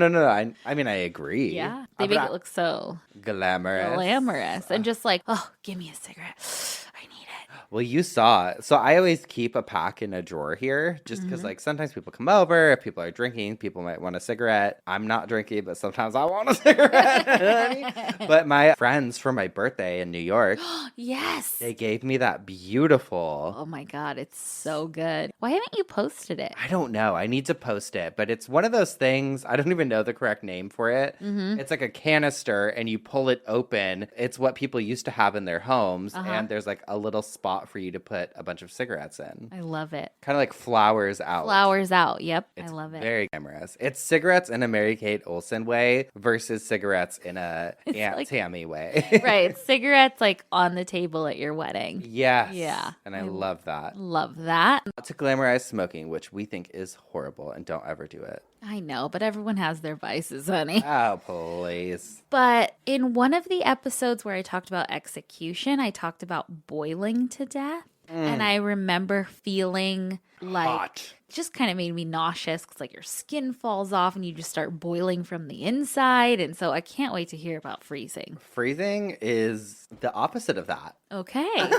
I mean, I agree. Yeah. They make it look so glamorous. And just like, oh, give me a cigarette. I need it. Well, you saw it. So I always keep a pack in a drawer here just because, like, sometimes people come over. If people are drinking, people might want a cigarette. I'm not drinking, but sometimes I want a cigarette. But my friends for my birthday in New York. Yes. They gave me that beautiful. Oh, my God. It's so good. Why haven't you posted it? I don't know. I need to post it. But it's one of those things. I don't even know the correct name for it. It's like a canister and you pull it open. It's what people used to have in their homes. And there's like a little spot for you to put a bunch of cigarettes in. I love it. Kind of like flowers out. Flowers out. Yep. It's I love it. Very glamorous. It's cigarettes in a Mary-Kate Olsen way versus cigarettes in a Aunt like, Tammy way. Right. Cigarettes like on the table at your wedding. Yes. Yeah. And I love that. Love that. Not to glamorize smoking, which we think is horrible, and don't ever do it. I know, but everyone has their vices, honey. Oh, please. But in one of the episodes where I talked about execution, I talked about boiling to death. And I remember feeling like hot. Just kind of made me nauseous because like your skin falls off and you just start boiling from the inside. And so I can't wait to hear about freezing. Freezing is the opposite of that. Okay.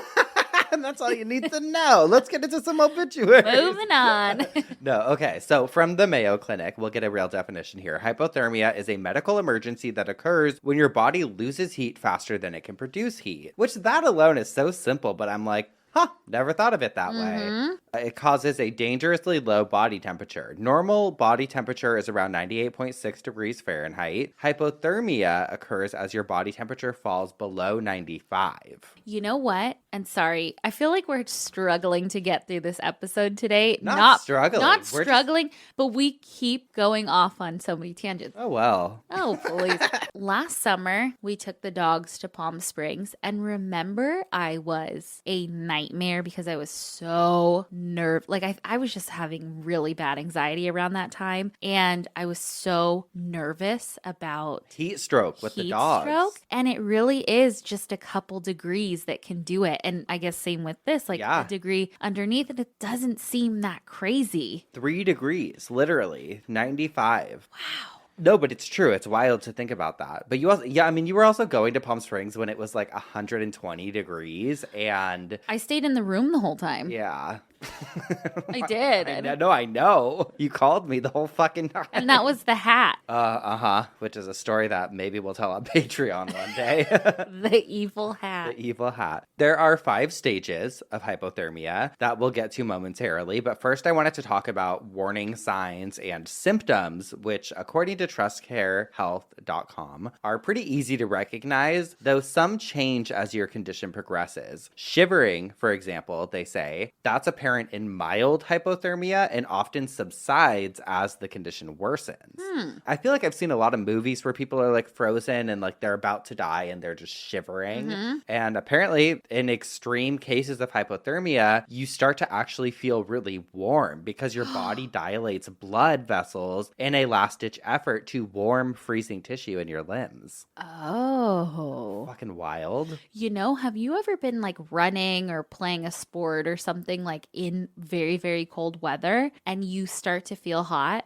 And that's all you need to know. Let's get into some obituaries. Moving on. No, okay. So from the Mayo Clinic, we'll get a real definition here. Hypothermia is a medical emergency that occurs when your body loses heat faster than it can produce heat. Which that alone is so simple, but I'm like, never thought of it that way. It causes a dangerously low body temperature. Normal body temperature is around 98.6 degrees Fahrenheit. Hypothermia occurs as your body temperature falls below 95. You know what? And sorry, I feel like we're struggling to get through this episode today. Not struggling. Not struggling, but we keep going off on so many tangents. Oh, well. Oh, please. Last summer, we took the dogs to Palm Springs, and remember, I was a nightmare because I was so nervous. Like, I was just having really bad anxiety around that time, and I was so nervous about heat stroke with the dogs. And it really is just a couple degrees that can do it. And I guess same with this, like a degree underneath, and it doesn't seem that crazy. 3 degrees, literally, 95. Wow. No, but it's true. It's wild to think about that. But you also, you were also going to Palm Springs when it was like 120 degrees, and I stayed in the room the whole time. Yeah. I did. I know. You called me the whole fucking time. And that was the hat. Which is a story that maybe we'll tell on Patreon one day. The evil hat. The evil hat. There are 5 stages of hypothermia that we'll get to momentarily. But first, I wanted to talk about warning signs and symptoms, which, according to to trustcarehealth.com, are pretty easy to recognize, though some change as your condition progresses. Shivering, for example, they say, that's apparent in mild hypothermia and often subsides as the condition worsens. I feel like I've seen a lot of movies where people are like frozen and like they're about to die and they're just shivering. And apparently in extreme cases of hypothermia, you start to actually feel really warm because your body dilates blood vessels in a last-ditch effort to warm freezing tissue in your limbs. Oh. Fucking wild. You know, have you ever been like running or playing a sport or something like in very, very cold weather and you start to feel hot?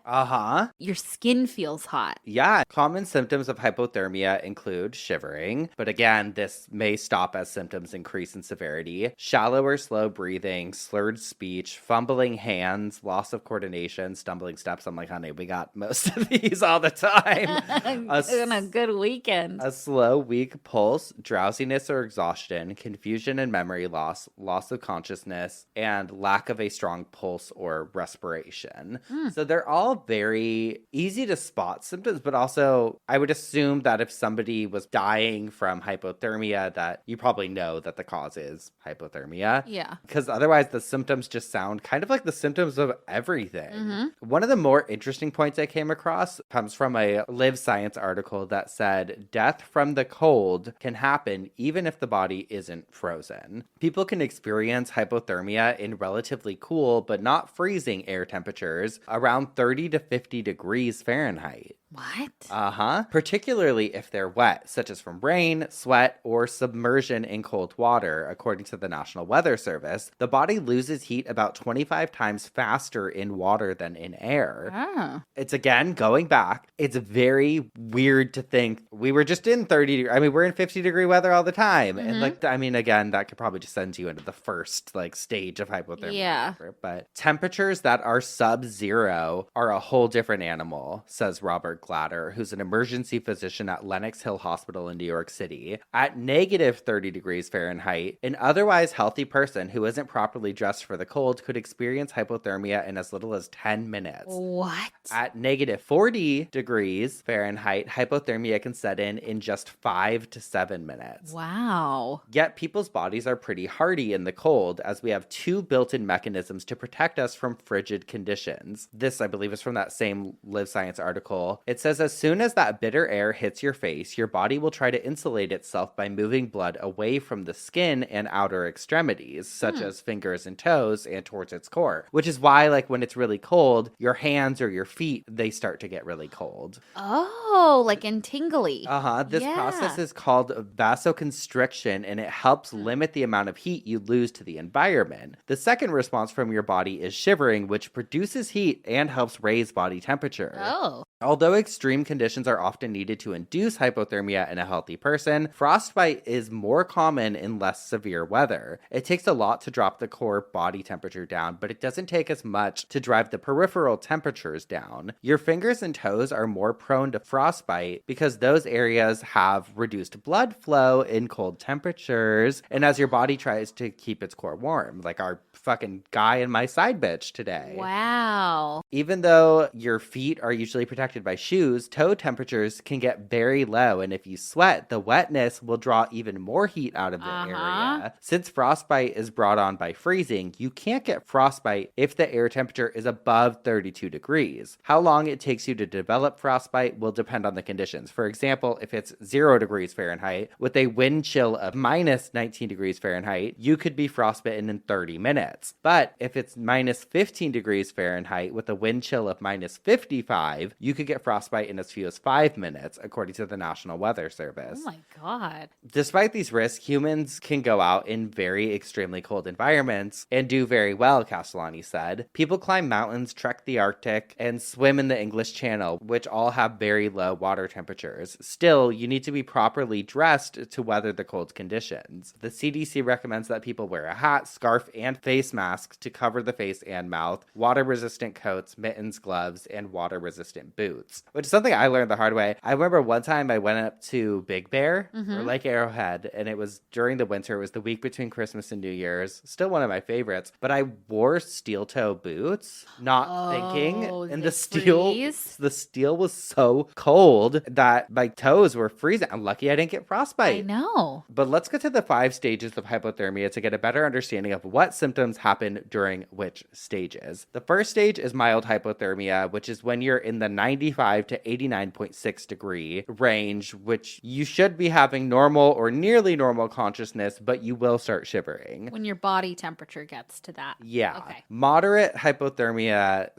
Your skin feels hot. Yeah. Common symptoms of hypothermia include shivering, but again, this may stop as symptoms increase in severity, shallow or slow breathing, slurred speech, fumbling hands, loss of coordination, stumbling steps. I'm like, honey, we got most of these all the time. On a good weekend. A slow, weak pulse, drowsiness or exhaustion, confusion and memory loss, loss of consciousness, and lack of a strong pulse or respiration. So they're all very easy to spot symptoms, but also I would assume that if somebody was dying from hypothermia, that you probably know that the cause is hypothermia. Yeah. Because otherwise the symptoms just sound kind of like the symptoms of everything. One of the more interesting points I came across comes from a Live Science article that said death from the cold can happen even if the body isn't frozen. People can experience hypothermia in relatively cool but not freezing air temperatures around 30 to 50 degrees Fahrenheit. What? Particularly if they're wet, such as from rain, sweat, or submersion in cold water, according to the National Weather Service. The body loses heat about 25 times faster in water than in air. Oh. It's again, going back, it's very weird to think we were just in 30, I mean, we're in 50-degree weather all the time. And like, I mean, again, that could probably just send you into the first like stage of hypothermia. Yeah. But temperatures that are sub-zero are a whole different animal, says Robert Glatter, who's an emergency physician at Lenox Hill Hospital in New York City. At negative 30 degrees Fahrenheit, an otherwise healthy person who isn't properly dressed for the cold could experience hypothermia in as little as 10 minutes. What? At negative 40 degrees Fahrenheit, hypothermia can set in just 5 to 7 minutes. Wow. Yet people's bodies are pretty hardy in the cold, as we have two built-in mechanisms to protect us from frigid conditions. This, I believe, is from that same Live Science article. It says as soon as that bitter air hits your face, your body will try to insulate itself by moving blood away from the skin and outer extremities, such as fingers and toes, and towards its core. Which is why, like, when it's really cold, your hands or your feet, they start to get really cold. Oh, like in tingly. This process is called vasoconstriction, and it helps limit the amount of heat you lose to the environment. The second response from your body is shivering, which produces heat and helps raise body temperature. Oh. Although extreme conditions are often needed to induce hypothermia in a healthy person, frostbite is more common in less severe weather. It takes a lot to drop the core body temperature down, but it doesn't take as much to drive the peripheral temperatures down. Your fingers and toes are more prone to frostbite because those areas have reduced blood flow in cold temperatures, and as your body tries to keep its core warm, like our fucking guy in my side bitch today. Wow. Even though your feet are usually protected by shoes, toe temperatures can get very low, and if you sweat, the wetness will draw even more heat out of the area. Since frostbite is brought on by freezing, you can't get frostbite if the air temperature is above 32 degrees. How long it takes you to develop frostbite will depend on the conditions. For example, if it's 0 degrees Fahrenheit with a wind chill of minus 19 degrees Fahrenheit, you could be frostbitten in 30 minutes. But if it's minus 15 degrees Fahrenheit with a wind chill of minus 55, you could get frostbite in as few as 5 minutes, according to the National Weather Service. Oh my God. Despite these risks, humans can go out in very extremely cold environments and do very well, Castellani said. People climb mountains, trek the Arctic, and swim in the English Channel, which all have very low water temperatures. Still, you need to be properly dressed to weather the cold conditions. The CDC recommends that people wear a hat, scarf, and face mask to cover the face and mouth, water-resistant coats, mittens, gloves, and water-resistant boots. boots, which is something I learned the hard way. I remember one time I went up to Big Bear or Lake Arrowhead, and it was during the winter. It was the week between Christmas and New Year's. Still one of my favorites. But I wore steel toe boots, not thinking. And the steel was so cold that my toes were freezing. I'm lucky I didn't get frostbite. I know. But let's get to the 5 stages of hypothermia to get a better understanding of what symptoms happen during which stages. The first stage is mild hypothermia, which is when you're in the 95 to 89.6 degree range, which you should be having normal or nearly normal consciousness, but you will start shivering. When your body temperature gets to that. Yeah. Okay. Moderate hypothermia,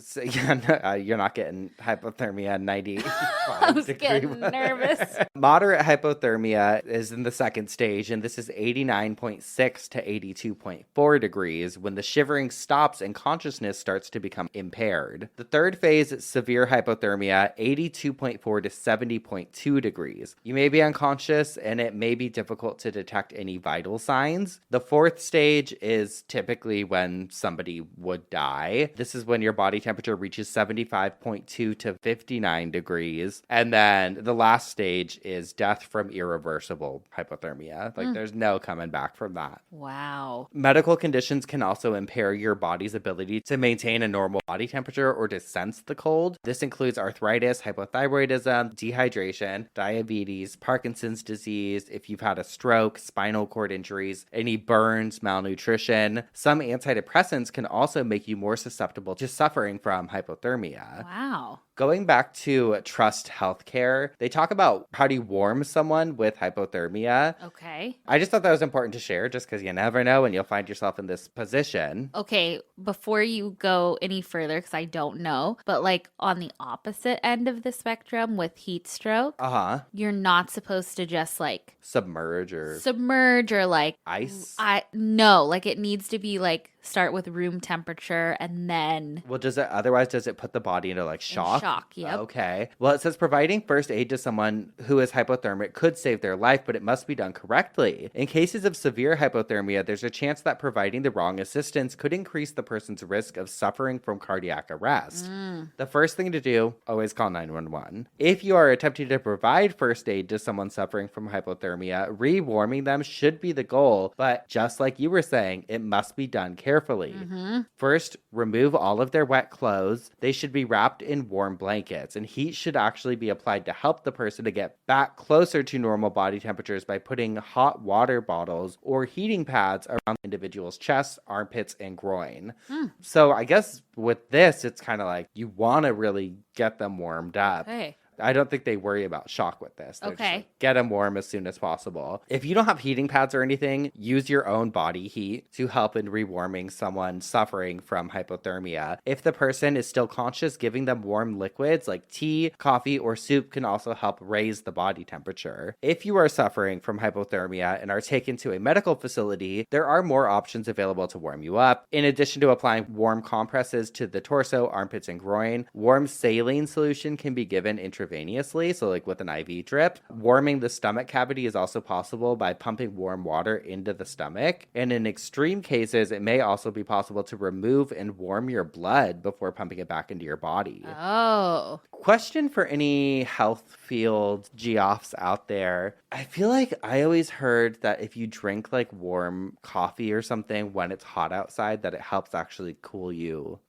you're not getting hypothermia 95 I was getting nervous. Moderate hypothermia is in the second stage, and this is 89.6 to 82.4 degrees when the shivering stops and consciousness starts to become impaired. The third phase is severe hypothermia, 82.4 to 70.2 degrees. You may be unconscious, and it may be difficult to detect any vital signs. The fourth stage is typically when somebody would die. This is when your body temperature reaches 75.2 to 59 degrees. And then the last stage is death from irreversible hypothermia. There's no coming back from that. Wow. Medical conditions can also impair your body's ability to maintain a normal body temperature or to sense the cold. This includes arthritis, hypothyroidism, dehydration, diabetes, Parkinson's disease, if you've had a stroke, spinal cord injuries, any burns, malnutrition. Some antidepressants can also make you more susceptible to suffering from hypothermia. Wow. Going back to Trust Healthcare, they talk about how do you warm someone with hypothermia. Okay. I just thought that was important to share just because you never know when you'll find yourself in this position. Okay, before you go any further, because I don't know, but on the opposite end of the spectrum with heat stroke, you're not supposed to just submerge or ice. No, it needs to be start with room temperature and then. Well, does it put the body into shock? Shock, yep. Okay. Well, it says providing first aid to someone who is hypothermic could save their life, but it must be done correctly. In cases of severe hypothermia, there's a chance that providing the wrong assistance could increase the person's risk of suffering from cardiac arrest. The first thing to do, always call 911. If you are attempting to provide first aid to someone suffering from hypothermia, rewarming them should be the goal, but just like you were saying, it must be done carefully. First, remove all of their wet clothes. They should be wrapped in warm blankets, and heat should actually be applied to help the person to get back closer to normal body temperatures by putting hot water bottles or heating pads around the individual's chest, armpits, and groin. So I guess with this, it's kind of you want to really get them warmed up. Okay. I don't think they worry about shock with this. They're okay. Just get them warm as soon as possible. If you don't have heating pads or anything, use your own body heat to help in rewarming someone suffering from hypothermia. If the person is still conscious, giving them warm liquids like tea, coffee, or soup can also help raise the body temperature. If you are suffering from hypothermia and are taken to a medical facility, there are more options available to warm you up. In addition to applying warm compresses to the torso, armpits, and groin, warm saline solution can be given intravenously, so with an IV drip. Warming the stomach cavity is also possible by pumping warm water into the stomach. And in extreme cases, it may also be possible to remove and warm your blood before pumping it back into your body. Oh. Question for any health field Geoffs out there. I feel like I always heard that if you drink warm coffee or something when it's hot outside, that it helps actually cool you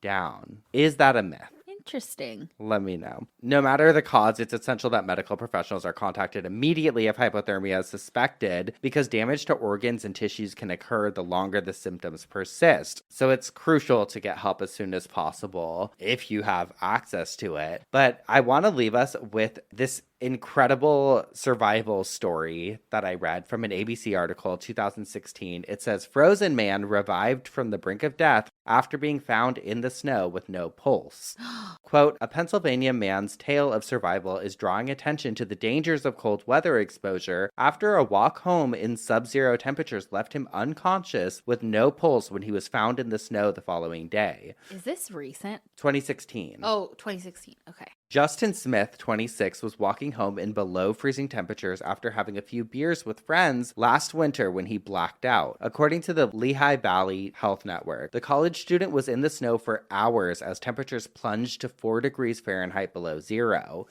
down. Is that a myth? Interesting. Let me know. No matter the cause, it's essential that medical professionals are contacted immediately if hypothermia is suspected, because damage to organs and tissues can occur the longer the symptoms persist. So it's crucial to get help as soon as possible if you have access to it. But I want to leave us with this incredible survival story that I read from an ABC article, 2016. It says, frozen man revived from the brink of death after being found in the snow with no pulse. Quote, a Pennsylvania man's tale of survival is drawing attention to the dangers of cold weather exposure after a walk home in sub-zero temperatures left him unconscious with no pulse when he was found in the snow the following day. Is this recent? 2016. Oh, 2016. Okay. Justin Smith, 26, was walking home in below freezing temperatures after having a few beers with friends last winter when he blacked out. According to the Lehigh Valley Health Network, the college student was in the snow for hours as temperatures plunged to 4 degrees Fahrenheit below zero.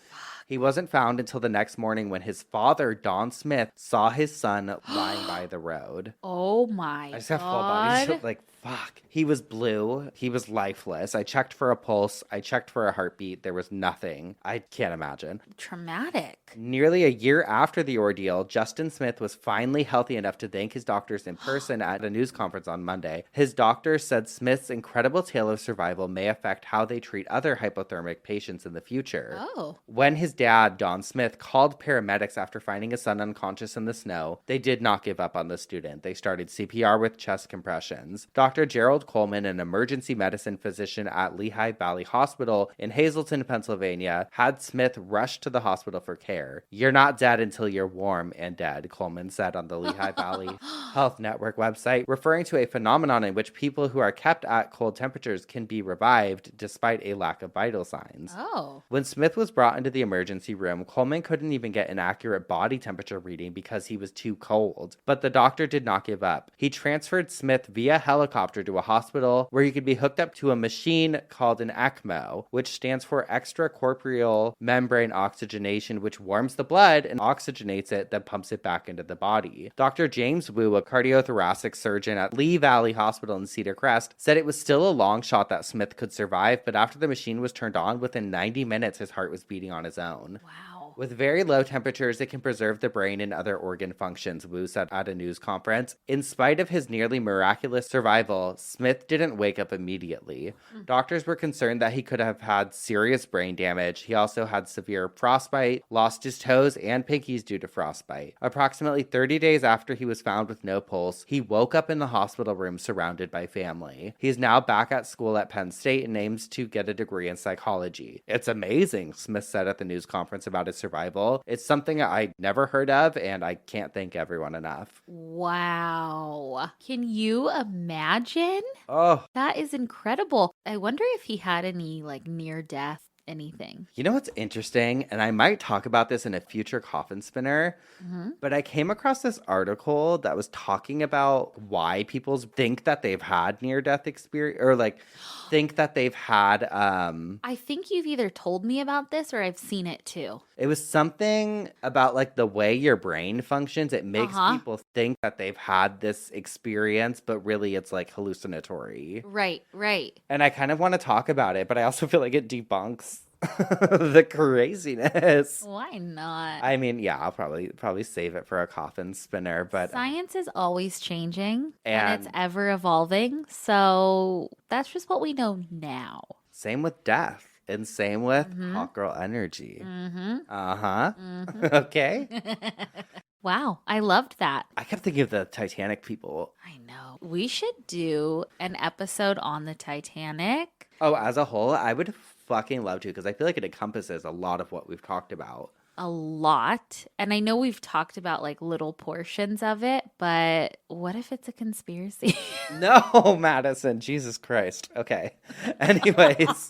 He wasn't found until the next morning when his father, Don Smith, saw his son lying by the road. Oh my God. I just have full body, like, fuck. He was blue. He was lifeless. I checked for a pulse. I checked for a heartbeat. There was nothing. I can't imagine. Traumatic. Nearly a year after the ordeal, Justin Smith was finally healthy enough to thank his doctors in person at a news conference on Monday. His doctors said Smith's incredible tale of survival may affect how they treat other hypothermic patients in the future. Oh. When his dad, Don Smith, called paramedics after finding his son unconscious in the snow, they did not give up on the student. They started CPR with chest compressions. Dr. Gerald Coleman, an emergency medicine physician at Lehigh Valley Hospital in Hazleton, Pennsylvania, had Smith rushed to the hospital for care. "You're not dead until you're warm and dead," Coleman said on the Lehigh Valley Health Network website, referring to a phenomenon in which people who are kept at cold temperatures can be revived despite a lack of vital signs. Oh. When Smith was brought into the emergency room, Coleman couldn't even get an accurate body temperature reading because he was too cold. But the doctor did not give up. He transferred Smith via helicopter to a hospital where he could be hooked up to a machine called an ECMO, which stands for extracorporeal membrane oxygenation, which warms the blood and oxygenates it, then pumps it back into the body. Dr. James Wu, a cardiothoracic surgeon at Lee Valley Hospital in Cedar Crest, said it was still a long shot that Smith could survive, but after the machine was turned on, within 90 minutes his heart was beating on his own. Wow. With very low temperatures, it can preserve the brain and other organ functions, Wu said at a news conference. In spite of his nearly miraculous survival, Smith didn't wake up immediately. Doctors were concerned that he could have had serious brain damage. He also had severe frostbite, lost his toes and pinkies due to frostbite. Approximately 30 days after he was found with no pulse, he woke up in the hospital room surrounded by family. He's now back at school at Penn State and aims to get a degree in psychology. "It's amazing," Smith said at the news conference about his survival. "It's something I never heard of, and I can't thank everyone enough." Wow. Can you imagine? Oh. That is incredible. I wonder if he had any near death anything. You know what's interesting? And I might talk about this in a future coffin spinner, but I came across this article that was talking about why people think that they've had near-death experience, or think that they've had... I think you've either told me about this or I've seen it too. It was something about the way your brain functions. It makes people think that they've had this experience, but really it's hallucinatory. Right. And I kind of want to talk about it, but I also feel like it debunks the craziness. Why not? I mean, yeah, I'll probably save it for a coffin spinner, but science is always changing and it's ever evolving. So that's just what we know now. Same with death. And same with hot girl energy. Okay. Wow, I loved that. I kept thinking of the Titanic people. I know. We should do an episode on the Titanic. Oh, as a whole, I would fucking love to, because I feel like it encompasses a lot of what we've talked about. A lot. And I know we've talked about little portions of it, but what if it's a conspiracy? No, Madison, Jesus Christ. Okay. Anyways,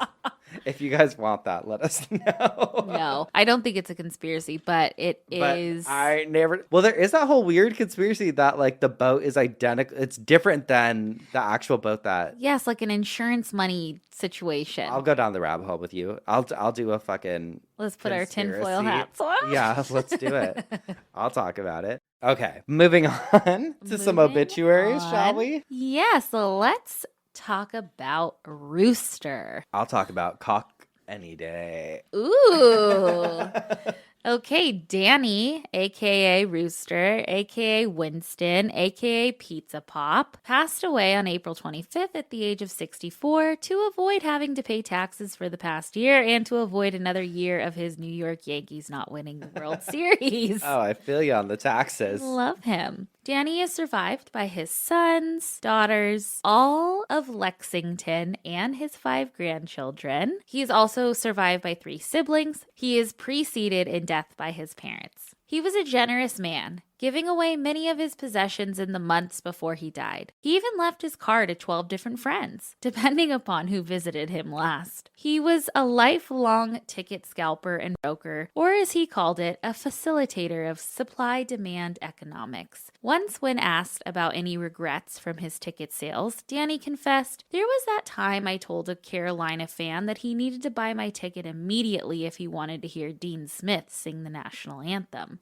if you guys want that, let us know. No, I don't think it's a conspiracy, but it is. I never. Well, there is that whole weird conspiracy that the boat is identical. It's different than the actual boat that. Yes, like an insurance money situation. I'll go down the rabbit hole with you. I'll do a fucking. Let's put our tinfoil hats on. Yeah, let's do it. I'll talk about it. Okay, moving on to some obituaries, shall we? Yeah, so let's talk about Rooster. I'll talk about cock any day. Ooh. Okay, Danny, a.k.a. Rooster, a.k.a. Winston, a.k.a. Pizza Pop, passed away on April 25th at the age of 64 to avoid having to pay taxes for the past year and to avoid another year of his New York Yankees not winning the World Series. Oh, I feel you on the taxes. Love him. Danny is survived by his sons, daughters, all of Lexington, and his 5 grandchildren. He is also survived by 3 siblings. He is preceded in death by his parents. He was a generous man. giving away many of his possessions in the months before he died. He even left his car to 12 different friends, depending upon who visited him last. He was a lifelong ticket scalper and broker, or as he called it, a facilitator of supply-demand economics. Once when asked about any regrets from his ticket sales, Danny confessed, "There was that time I told a Carolina fan that he needed to buy my ticket immediately if he wanted to hear Dean Smith sing the national anthem."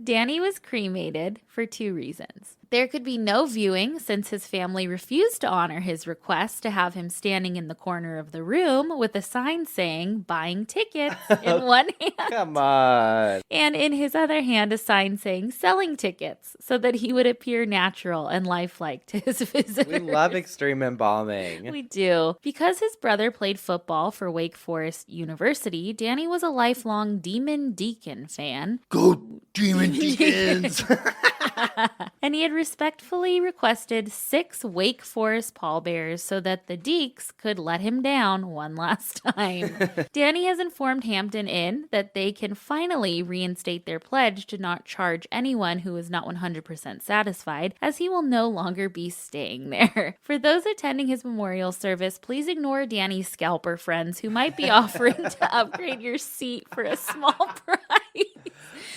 Danny was cremated for 2 reasons. There could be no viewing since his family refused to honor his request to have him standing in the corner of the room with a sign saying "buying tickets" in one hand. Come on. And in his other hand, a sign saying "selling tickets" so that he would appear natural and lifelike to his visitors. We love extreme embalming. We do. Because his brother played football for Wake Forest University, Danny was a lifelong Demon Deacon fan. Go Demon Deacons! And he had respectfully requested 6 Wake Forest pallbearers so that the Deeks could let him down one last time. Danny has informed Hampton Inn that they can finally reinstate their pledge to not charge anyone who is not 100% satisfied, as he will no longer be staying there. For those attending his memorial service, please ignore Danny's scalper friends who might be offering to upgrade your seat for a small price.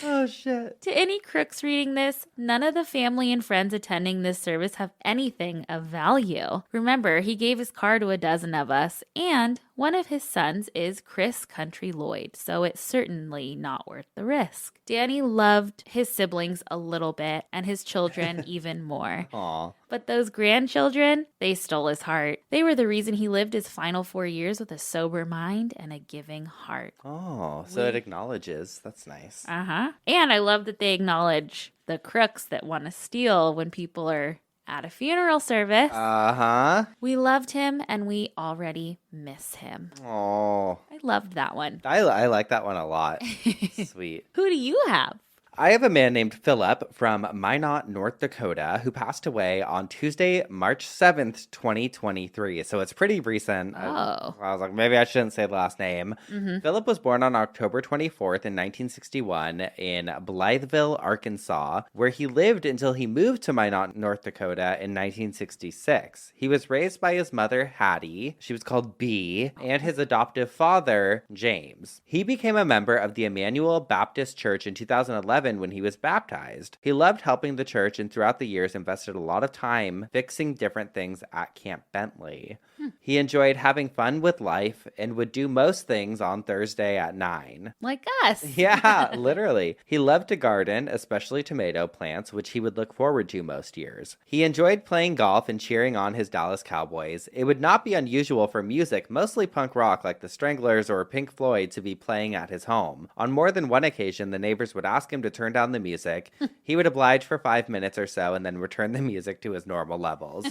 Oh, shit. To any crooks reading this, none of the family and friends attending this service have anything of value. Remember, he gave his car to a dozen of us, and one of his sons is Chris Country Lloyd, so it's certainly not worth the risk. Danny loved his siblings a little bit, and his children even more. Aw. But those grandchildren, they stole his heart. They were the reason he lived his final 4 years with a sober mind and a giving heart. Oh, so it acknowledges. That's nice. And I love that they acknowledge the crooks that want to steal when people are at a funeral service. We loved him and we already miss him. Oh, I loved that one. I like that one a lot. Sweet. Who do you have? I have a man named Philip from Minot, North Dakota, who passed away on Tuesday, March 7th, 2023. So it's pretty recent. Oh. I was like, maybe I shouldn't say the last name. Philip was born on October 24th in 1961 in Blytheville, Arkansas, where he lived until he moved to Minot, North Dakota in 1966. He was raised by his mother, Hattie. She was called B, and his adoptive father, James. He became a member of the Emmanuel Baptist Church in 2011 when he was baptized. He loved helping the church and throughout the years invested a lot of time fixing different things at Camp Bentley. He enjoyed having fun with life and would do most things on Thursday at 9. Like us. Yeah, literally. He loved to garden, especially tomato plants, which he would look forward to most years. He enjoyed playing golf and cheering on his Dallas Cowboys. It would not be unusual for music, mostly punk rock like the Stranglers or Pink Floyd, to be playing at his home. On more than one occasion, the neighbors would ask him to turn down the music. He would oblige for 5 minutes or so and then return the music to his normal levels.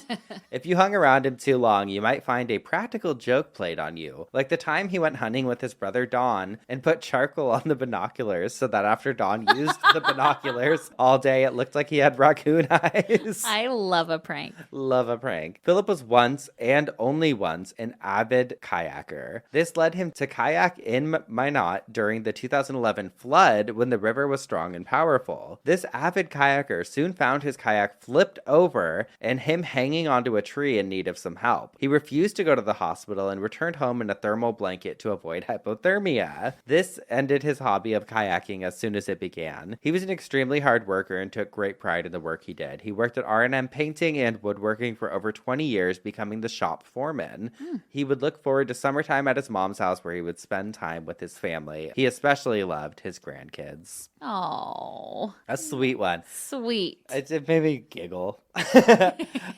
If you hung around him too long, you might find a practical joke played on you, like the time he went hunting with his brother Don and put charcoal on the binoculars so that after Don used the binoculars all day, it looked like he had raccoon eyes. I love a prank. Love a prank. Philip was once, and only once, an avid kayaker. This led him to kayak in Minot during the 2011 flood when the river was strong and powerful. This avid kayaker soon found his kayak flipped over and him hanging onto a tree in need of some help. He refused to go to the hospital and returned home in a thermal blanket to avoid hypothermia. This ended his hobby of kayaking as soon as it began. He was an extremely hard worker and took great pride in the work he did. He worked at R&M painting and woodworking for over 20 years, becoming the shop foreman. He would look forward to summertime at his mom's house where he would spend time with his family. He especially loved his grandkids. Oh, A sweet one. sweet. It made me giggle.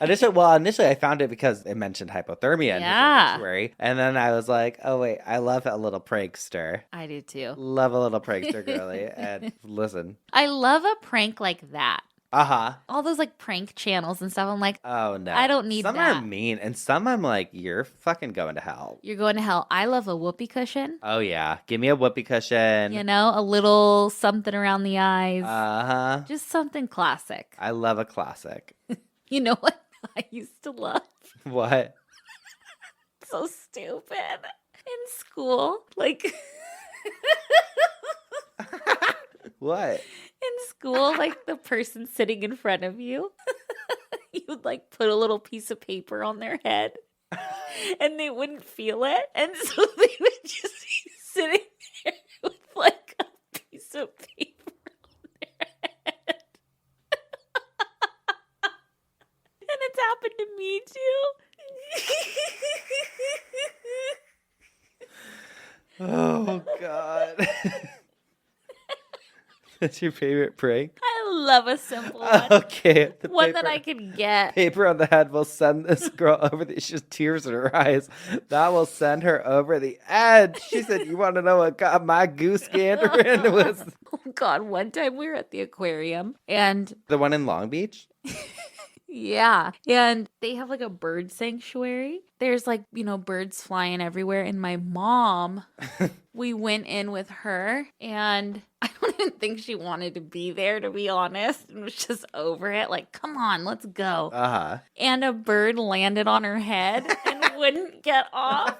Initially I found it because it mentioned hypothermia in his obituary. And then I was like, oh wait, I love a little prankster. I do too. Love a little prankster girly. And listen. I love a prank like that. Uh-huh. All those like prank channels and stuff. I'm like, oh no. I don't need some that. Some are mean and some I'm like, you're fucking going to hell. You're going to hell. I love a whoopee cushion. Oh yeah. Give me a whoopee cushion. You know, a little something around the eyes. Uh-huh. Just something classic. I love a classic. You know what I used to love? What? So stupid. In school, like... What? In school, like the person sitting in front of you, you would like put a little piece of paper on their head and they wouldn't feel it. And so they would just be sitting there with like a piece of paper on their head. And it's happened to me too. Oh, God. That's your favorite prank? I love a simple one. Okay. One that I could get. Paper on the head will send this girl over she has tears in her eyes. That will send her over the edge. She said, you want to know what got my goose gander was? Oh, God. One time we were at the aquarium and... The one in Long Beach? Yeah. And they have like a bird sanctuary. There's like, birds flying everywhere. And my mom, we went in with her and I don't even think she wanted to be there, to be honest. And was just over it. Like, come on, let's go. Uh-huh. And a bird landed on her head and wouldn't get off.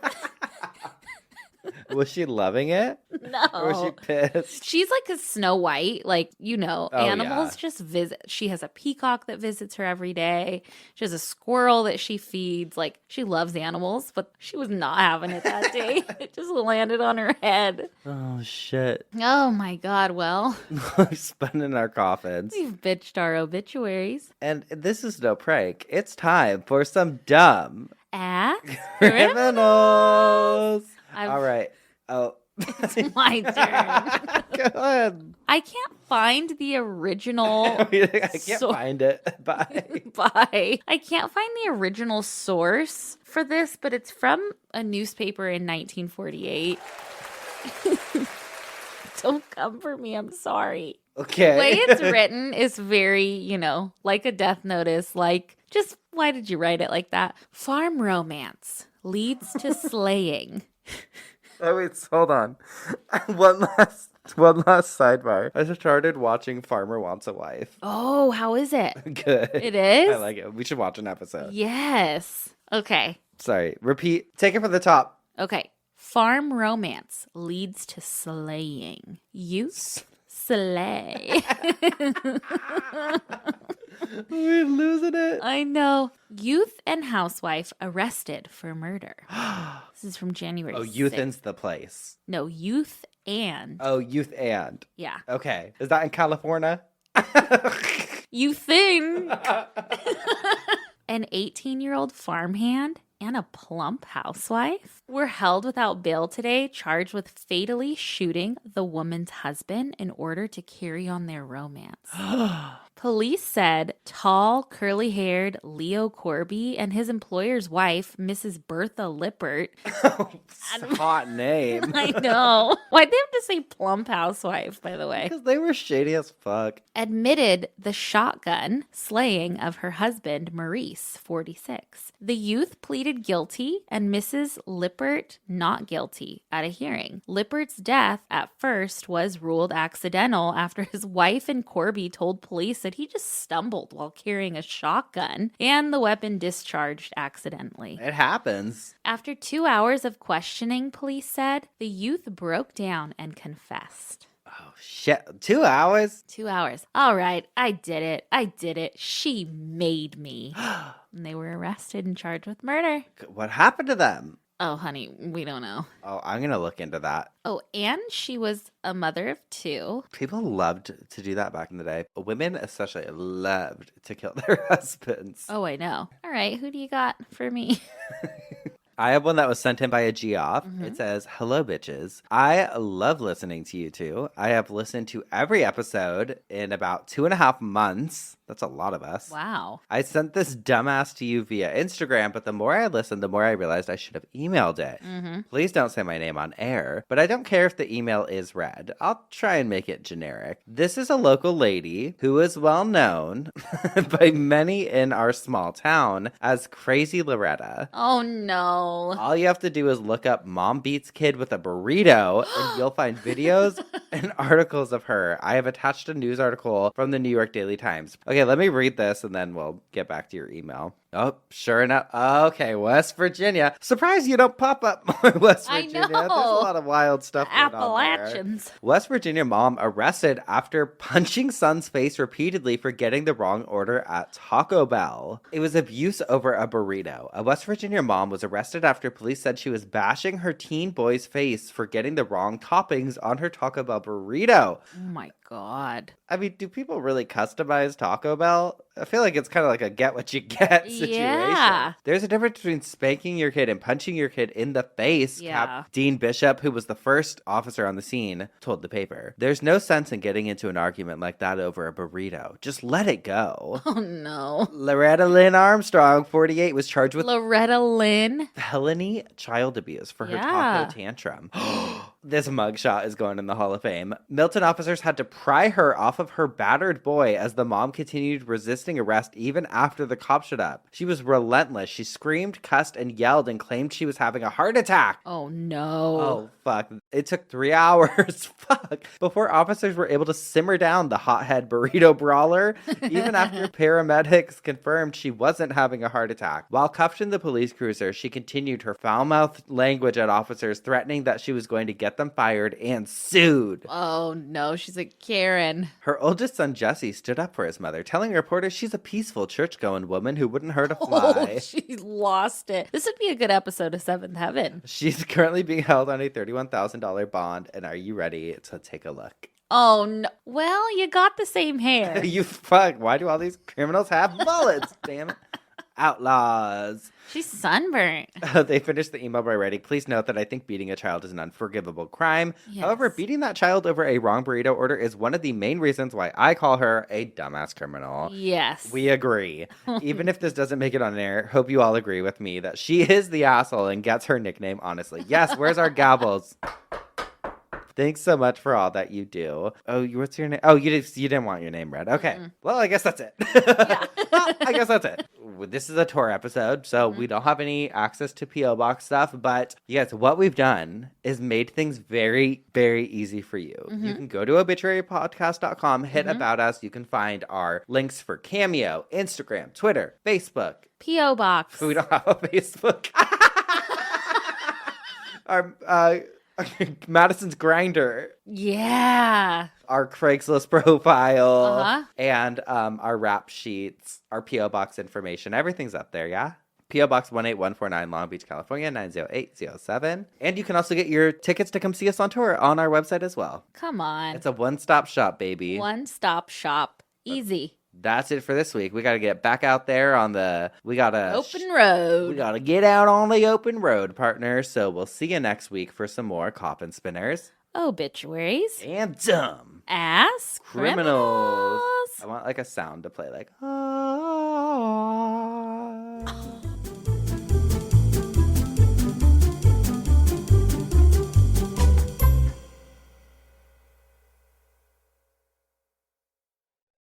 Was she loving it? No. Or was she pissed? She's like a Snow White. Like, animals just visit. She has a peacock that visits her every day. She has a squirrel that she feeds. Like, she loves animals, but she was not having it that day. It just landed on her head. Oh, shit. Oh, my God. Well, We've spun in our coffins. We've bitched our obituaries. And this is no prank. It's time for some dumb ass criminals. All right. Oh. It's my turn. Go ahead. I can't find the original. I can't find it. Bye. Bye. I can't find the original source for this, but it's from a newspaper in 1948. Don't come for me. I'm sorry. Okay. The way it's written is very, like a death notice. Like, just why did you write it like that? Farm romance leads to slaying. Oh, wait, hold on. One last sidebar. I started watching Farmer Wants a Wife. Oh, how is it? Good. It is? I like it. We should watch an episode. Yes. Okay. Sorry. Repeat. Take it from the top. Okay. Farm romance leads to slaying. Youth slay. We're losing it. I know. Youth and housewife arrested for murder. This is from January 6th. Oh, youth and's the place. No, youth and. Oh, youth and. Yeah. Okay. Is that in California? Youth in. An 18-year-old farmhand and a plump housewife were held without bail today, charged with fatally shooting the woman's husband in order to carry on their romance. Police said tall, curly-haired Leo Corby and his employer's wife, Mrs. Bertha Lippert. Hot name. I know. Why'd they have to say plump housewife, by the way? Because they were shady as fuck. Admitted the shotgun slaying of her husband, Maurice, 46. The youth pleaded guilty and Mrs. Lippert not guilty at a hearing. Lippert's death at first was ruled accidental after his wife and Corby told police that he just stumbled while carrying a shotgun and the weapon discharged accidentally. It happens. After 2 hours of questioning, police said, the youth broke down and confessed. Oh, shit. 2 hours? 2 hours. All right, I did it. She made me. And they were arrested and charged with murder. What happened to them? Oh, honey, we don't know. Oh, I'm going to look into that. Oh, and she was a mother of 2. People loved to do that back in the day. Women especially loved to kill their husbands. Oh, I know. All right, who do you got for me? I have one that was sent in by a Geoff. Mm-hmm. It says, hello, bitches. I love listening to you two. I have listened to every episode in about 2.5 months. That's a lot of us. Wow. I sent this dumbass to you via Instagram, but the more I listened, the more I realized I should have emailed it. Mm-hmm. Please don't say my name on air, but I don't care if the email is read. I'll try and make it generic. This is a local lady who is well known by many in our small town as Crazy Loretta. Oh, no. All you have to do is look up Mom Beats Kid with a Burrito, and you'll find videos and articles of her. I have attached a news article from the New York Daily Times. Okay, Okay, let me read this and then we'll get back to your email. Oh, sure enough. Okay, West Virginia. Surprised you don't pop up more West Virginia. I know. There's a lot of wild stuff going Appalachians. on there. West Virginia mom arrested after punching son's face repeatedly for getting the wrong order at Taco Bell. It was abuse over a burrito. A West Virginia mom was arrested after police said she was bashing her teen boy's face for getting the wrong toppings on her Taco Bell burrito. Oh my God. I mean, do people really customize Taco Bell? I feel like it's kind of like a get what you get situation. Yeah. There's a difference between spanking your kid and punching your kid in the face. Yeah. Dean Bishop, who was the first officer on the scene, told the paper. There's no sense in getting into an argument like that over a burrito. Just let it go. Oh no. Loretta Lynn Armstrong, 48, was charged with Loretta Lynn. felony child abuse for her taco tantrum. This mugshot is going in the Hall of Fame. Milton officers had to pry her off of her battered boy as the mom continued resisting arrest even after the cops showed up. She was relentless. She screamed, cussed, and yelled and claimed she was having a heart attack. Oh no. Oh, fuck. It took 3 hours, fuck, before officers were able to simmer down the hothead burrito brawler, even after paramedics confirmed she wasn't having a heart attack. While cuffed in the police cruiser, she continued her foul-mouthed language at officers, threatening that she was going to get them fired and sued. Oh no, she's a Karen. Her oldest son, Jesse, stood up for his mother, telling reporters she's a peaceful church-going woman who wouldn't hurt a fly. Oh, she lost it. This would be a good episode of Seventh Heaven. She's currently being held on a $31,000 bond, and are you ready to take a look? Oh no. Well, you got the same hair. You fuck. Why do all these criminals have mullets? Damn it. Outlaws. She's sunburnt. They finished the email by writing, please note that I think beating a child is an unforgivable crime. Yes. However, beating that child over a wrong burrito order is one of the main reasons why I call her a dumbass criminal. Yes. We agree. Even if this doesn't make it on air, hope you all agree with me that she is the asshole and gets her nickname honestly. Yes, where's our gavels? Thanks so much for all that you do. Oh, what's your name? Oh, you didn't want your name read. Okay. Mm-hmm. Well, I guess that's it. I guess that's it. This is a tour episode, so we don't have any access to P.O. Box stuff. But yes, what we've done is made things very, very easy for you. You can go to obituarypodcast.com, hit About Us. You can find our links for Cameo, Instagram, Twitter, Facebook. P.O. Box. We don't have a Facebook. Our Madison's Grinder. Yeah. Our Craigslist profile. And our rap sheets, our P.O. Box information. Everything's up there, yeah? P.O. Box 18149, Long Beach, California, 90807. And you can also get your tickets to come see us on tour on our website as well. Come on. It's a one-stop shop, baby. One-stop shop. Easy. That's it for this week. We got to get back out there on the... open road. We got to get out on the open road, partner. So we'll see you next week for some more Coffin Spinners. Obituaries. And dumb. Ass criminals. I want like a sound to play like... Ah.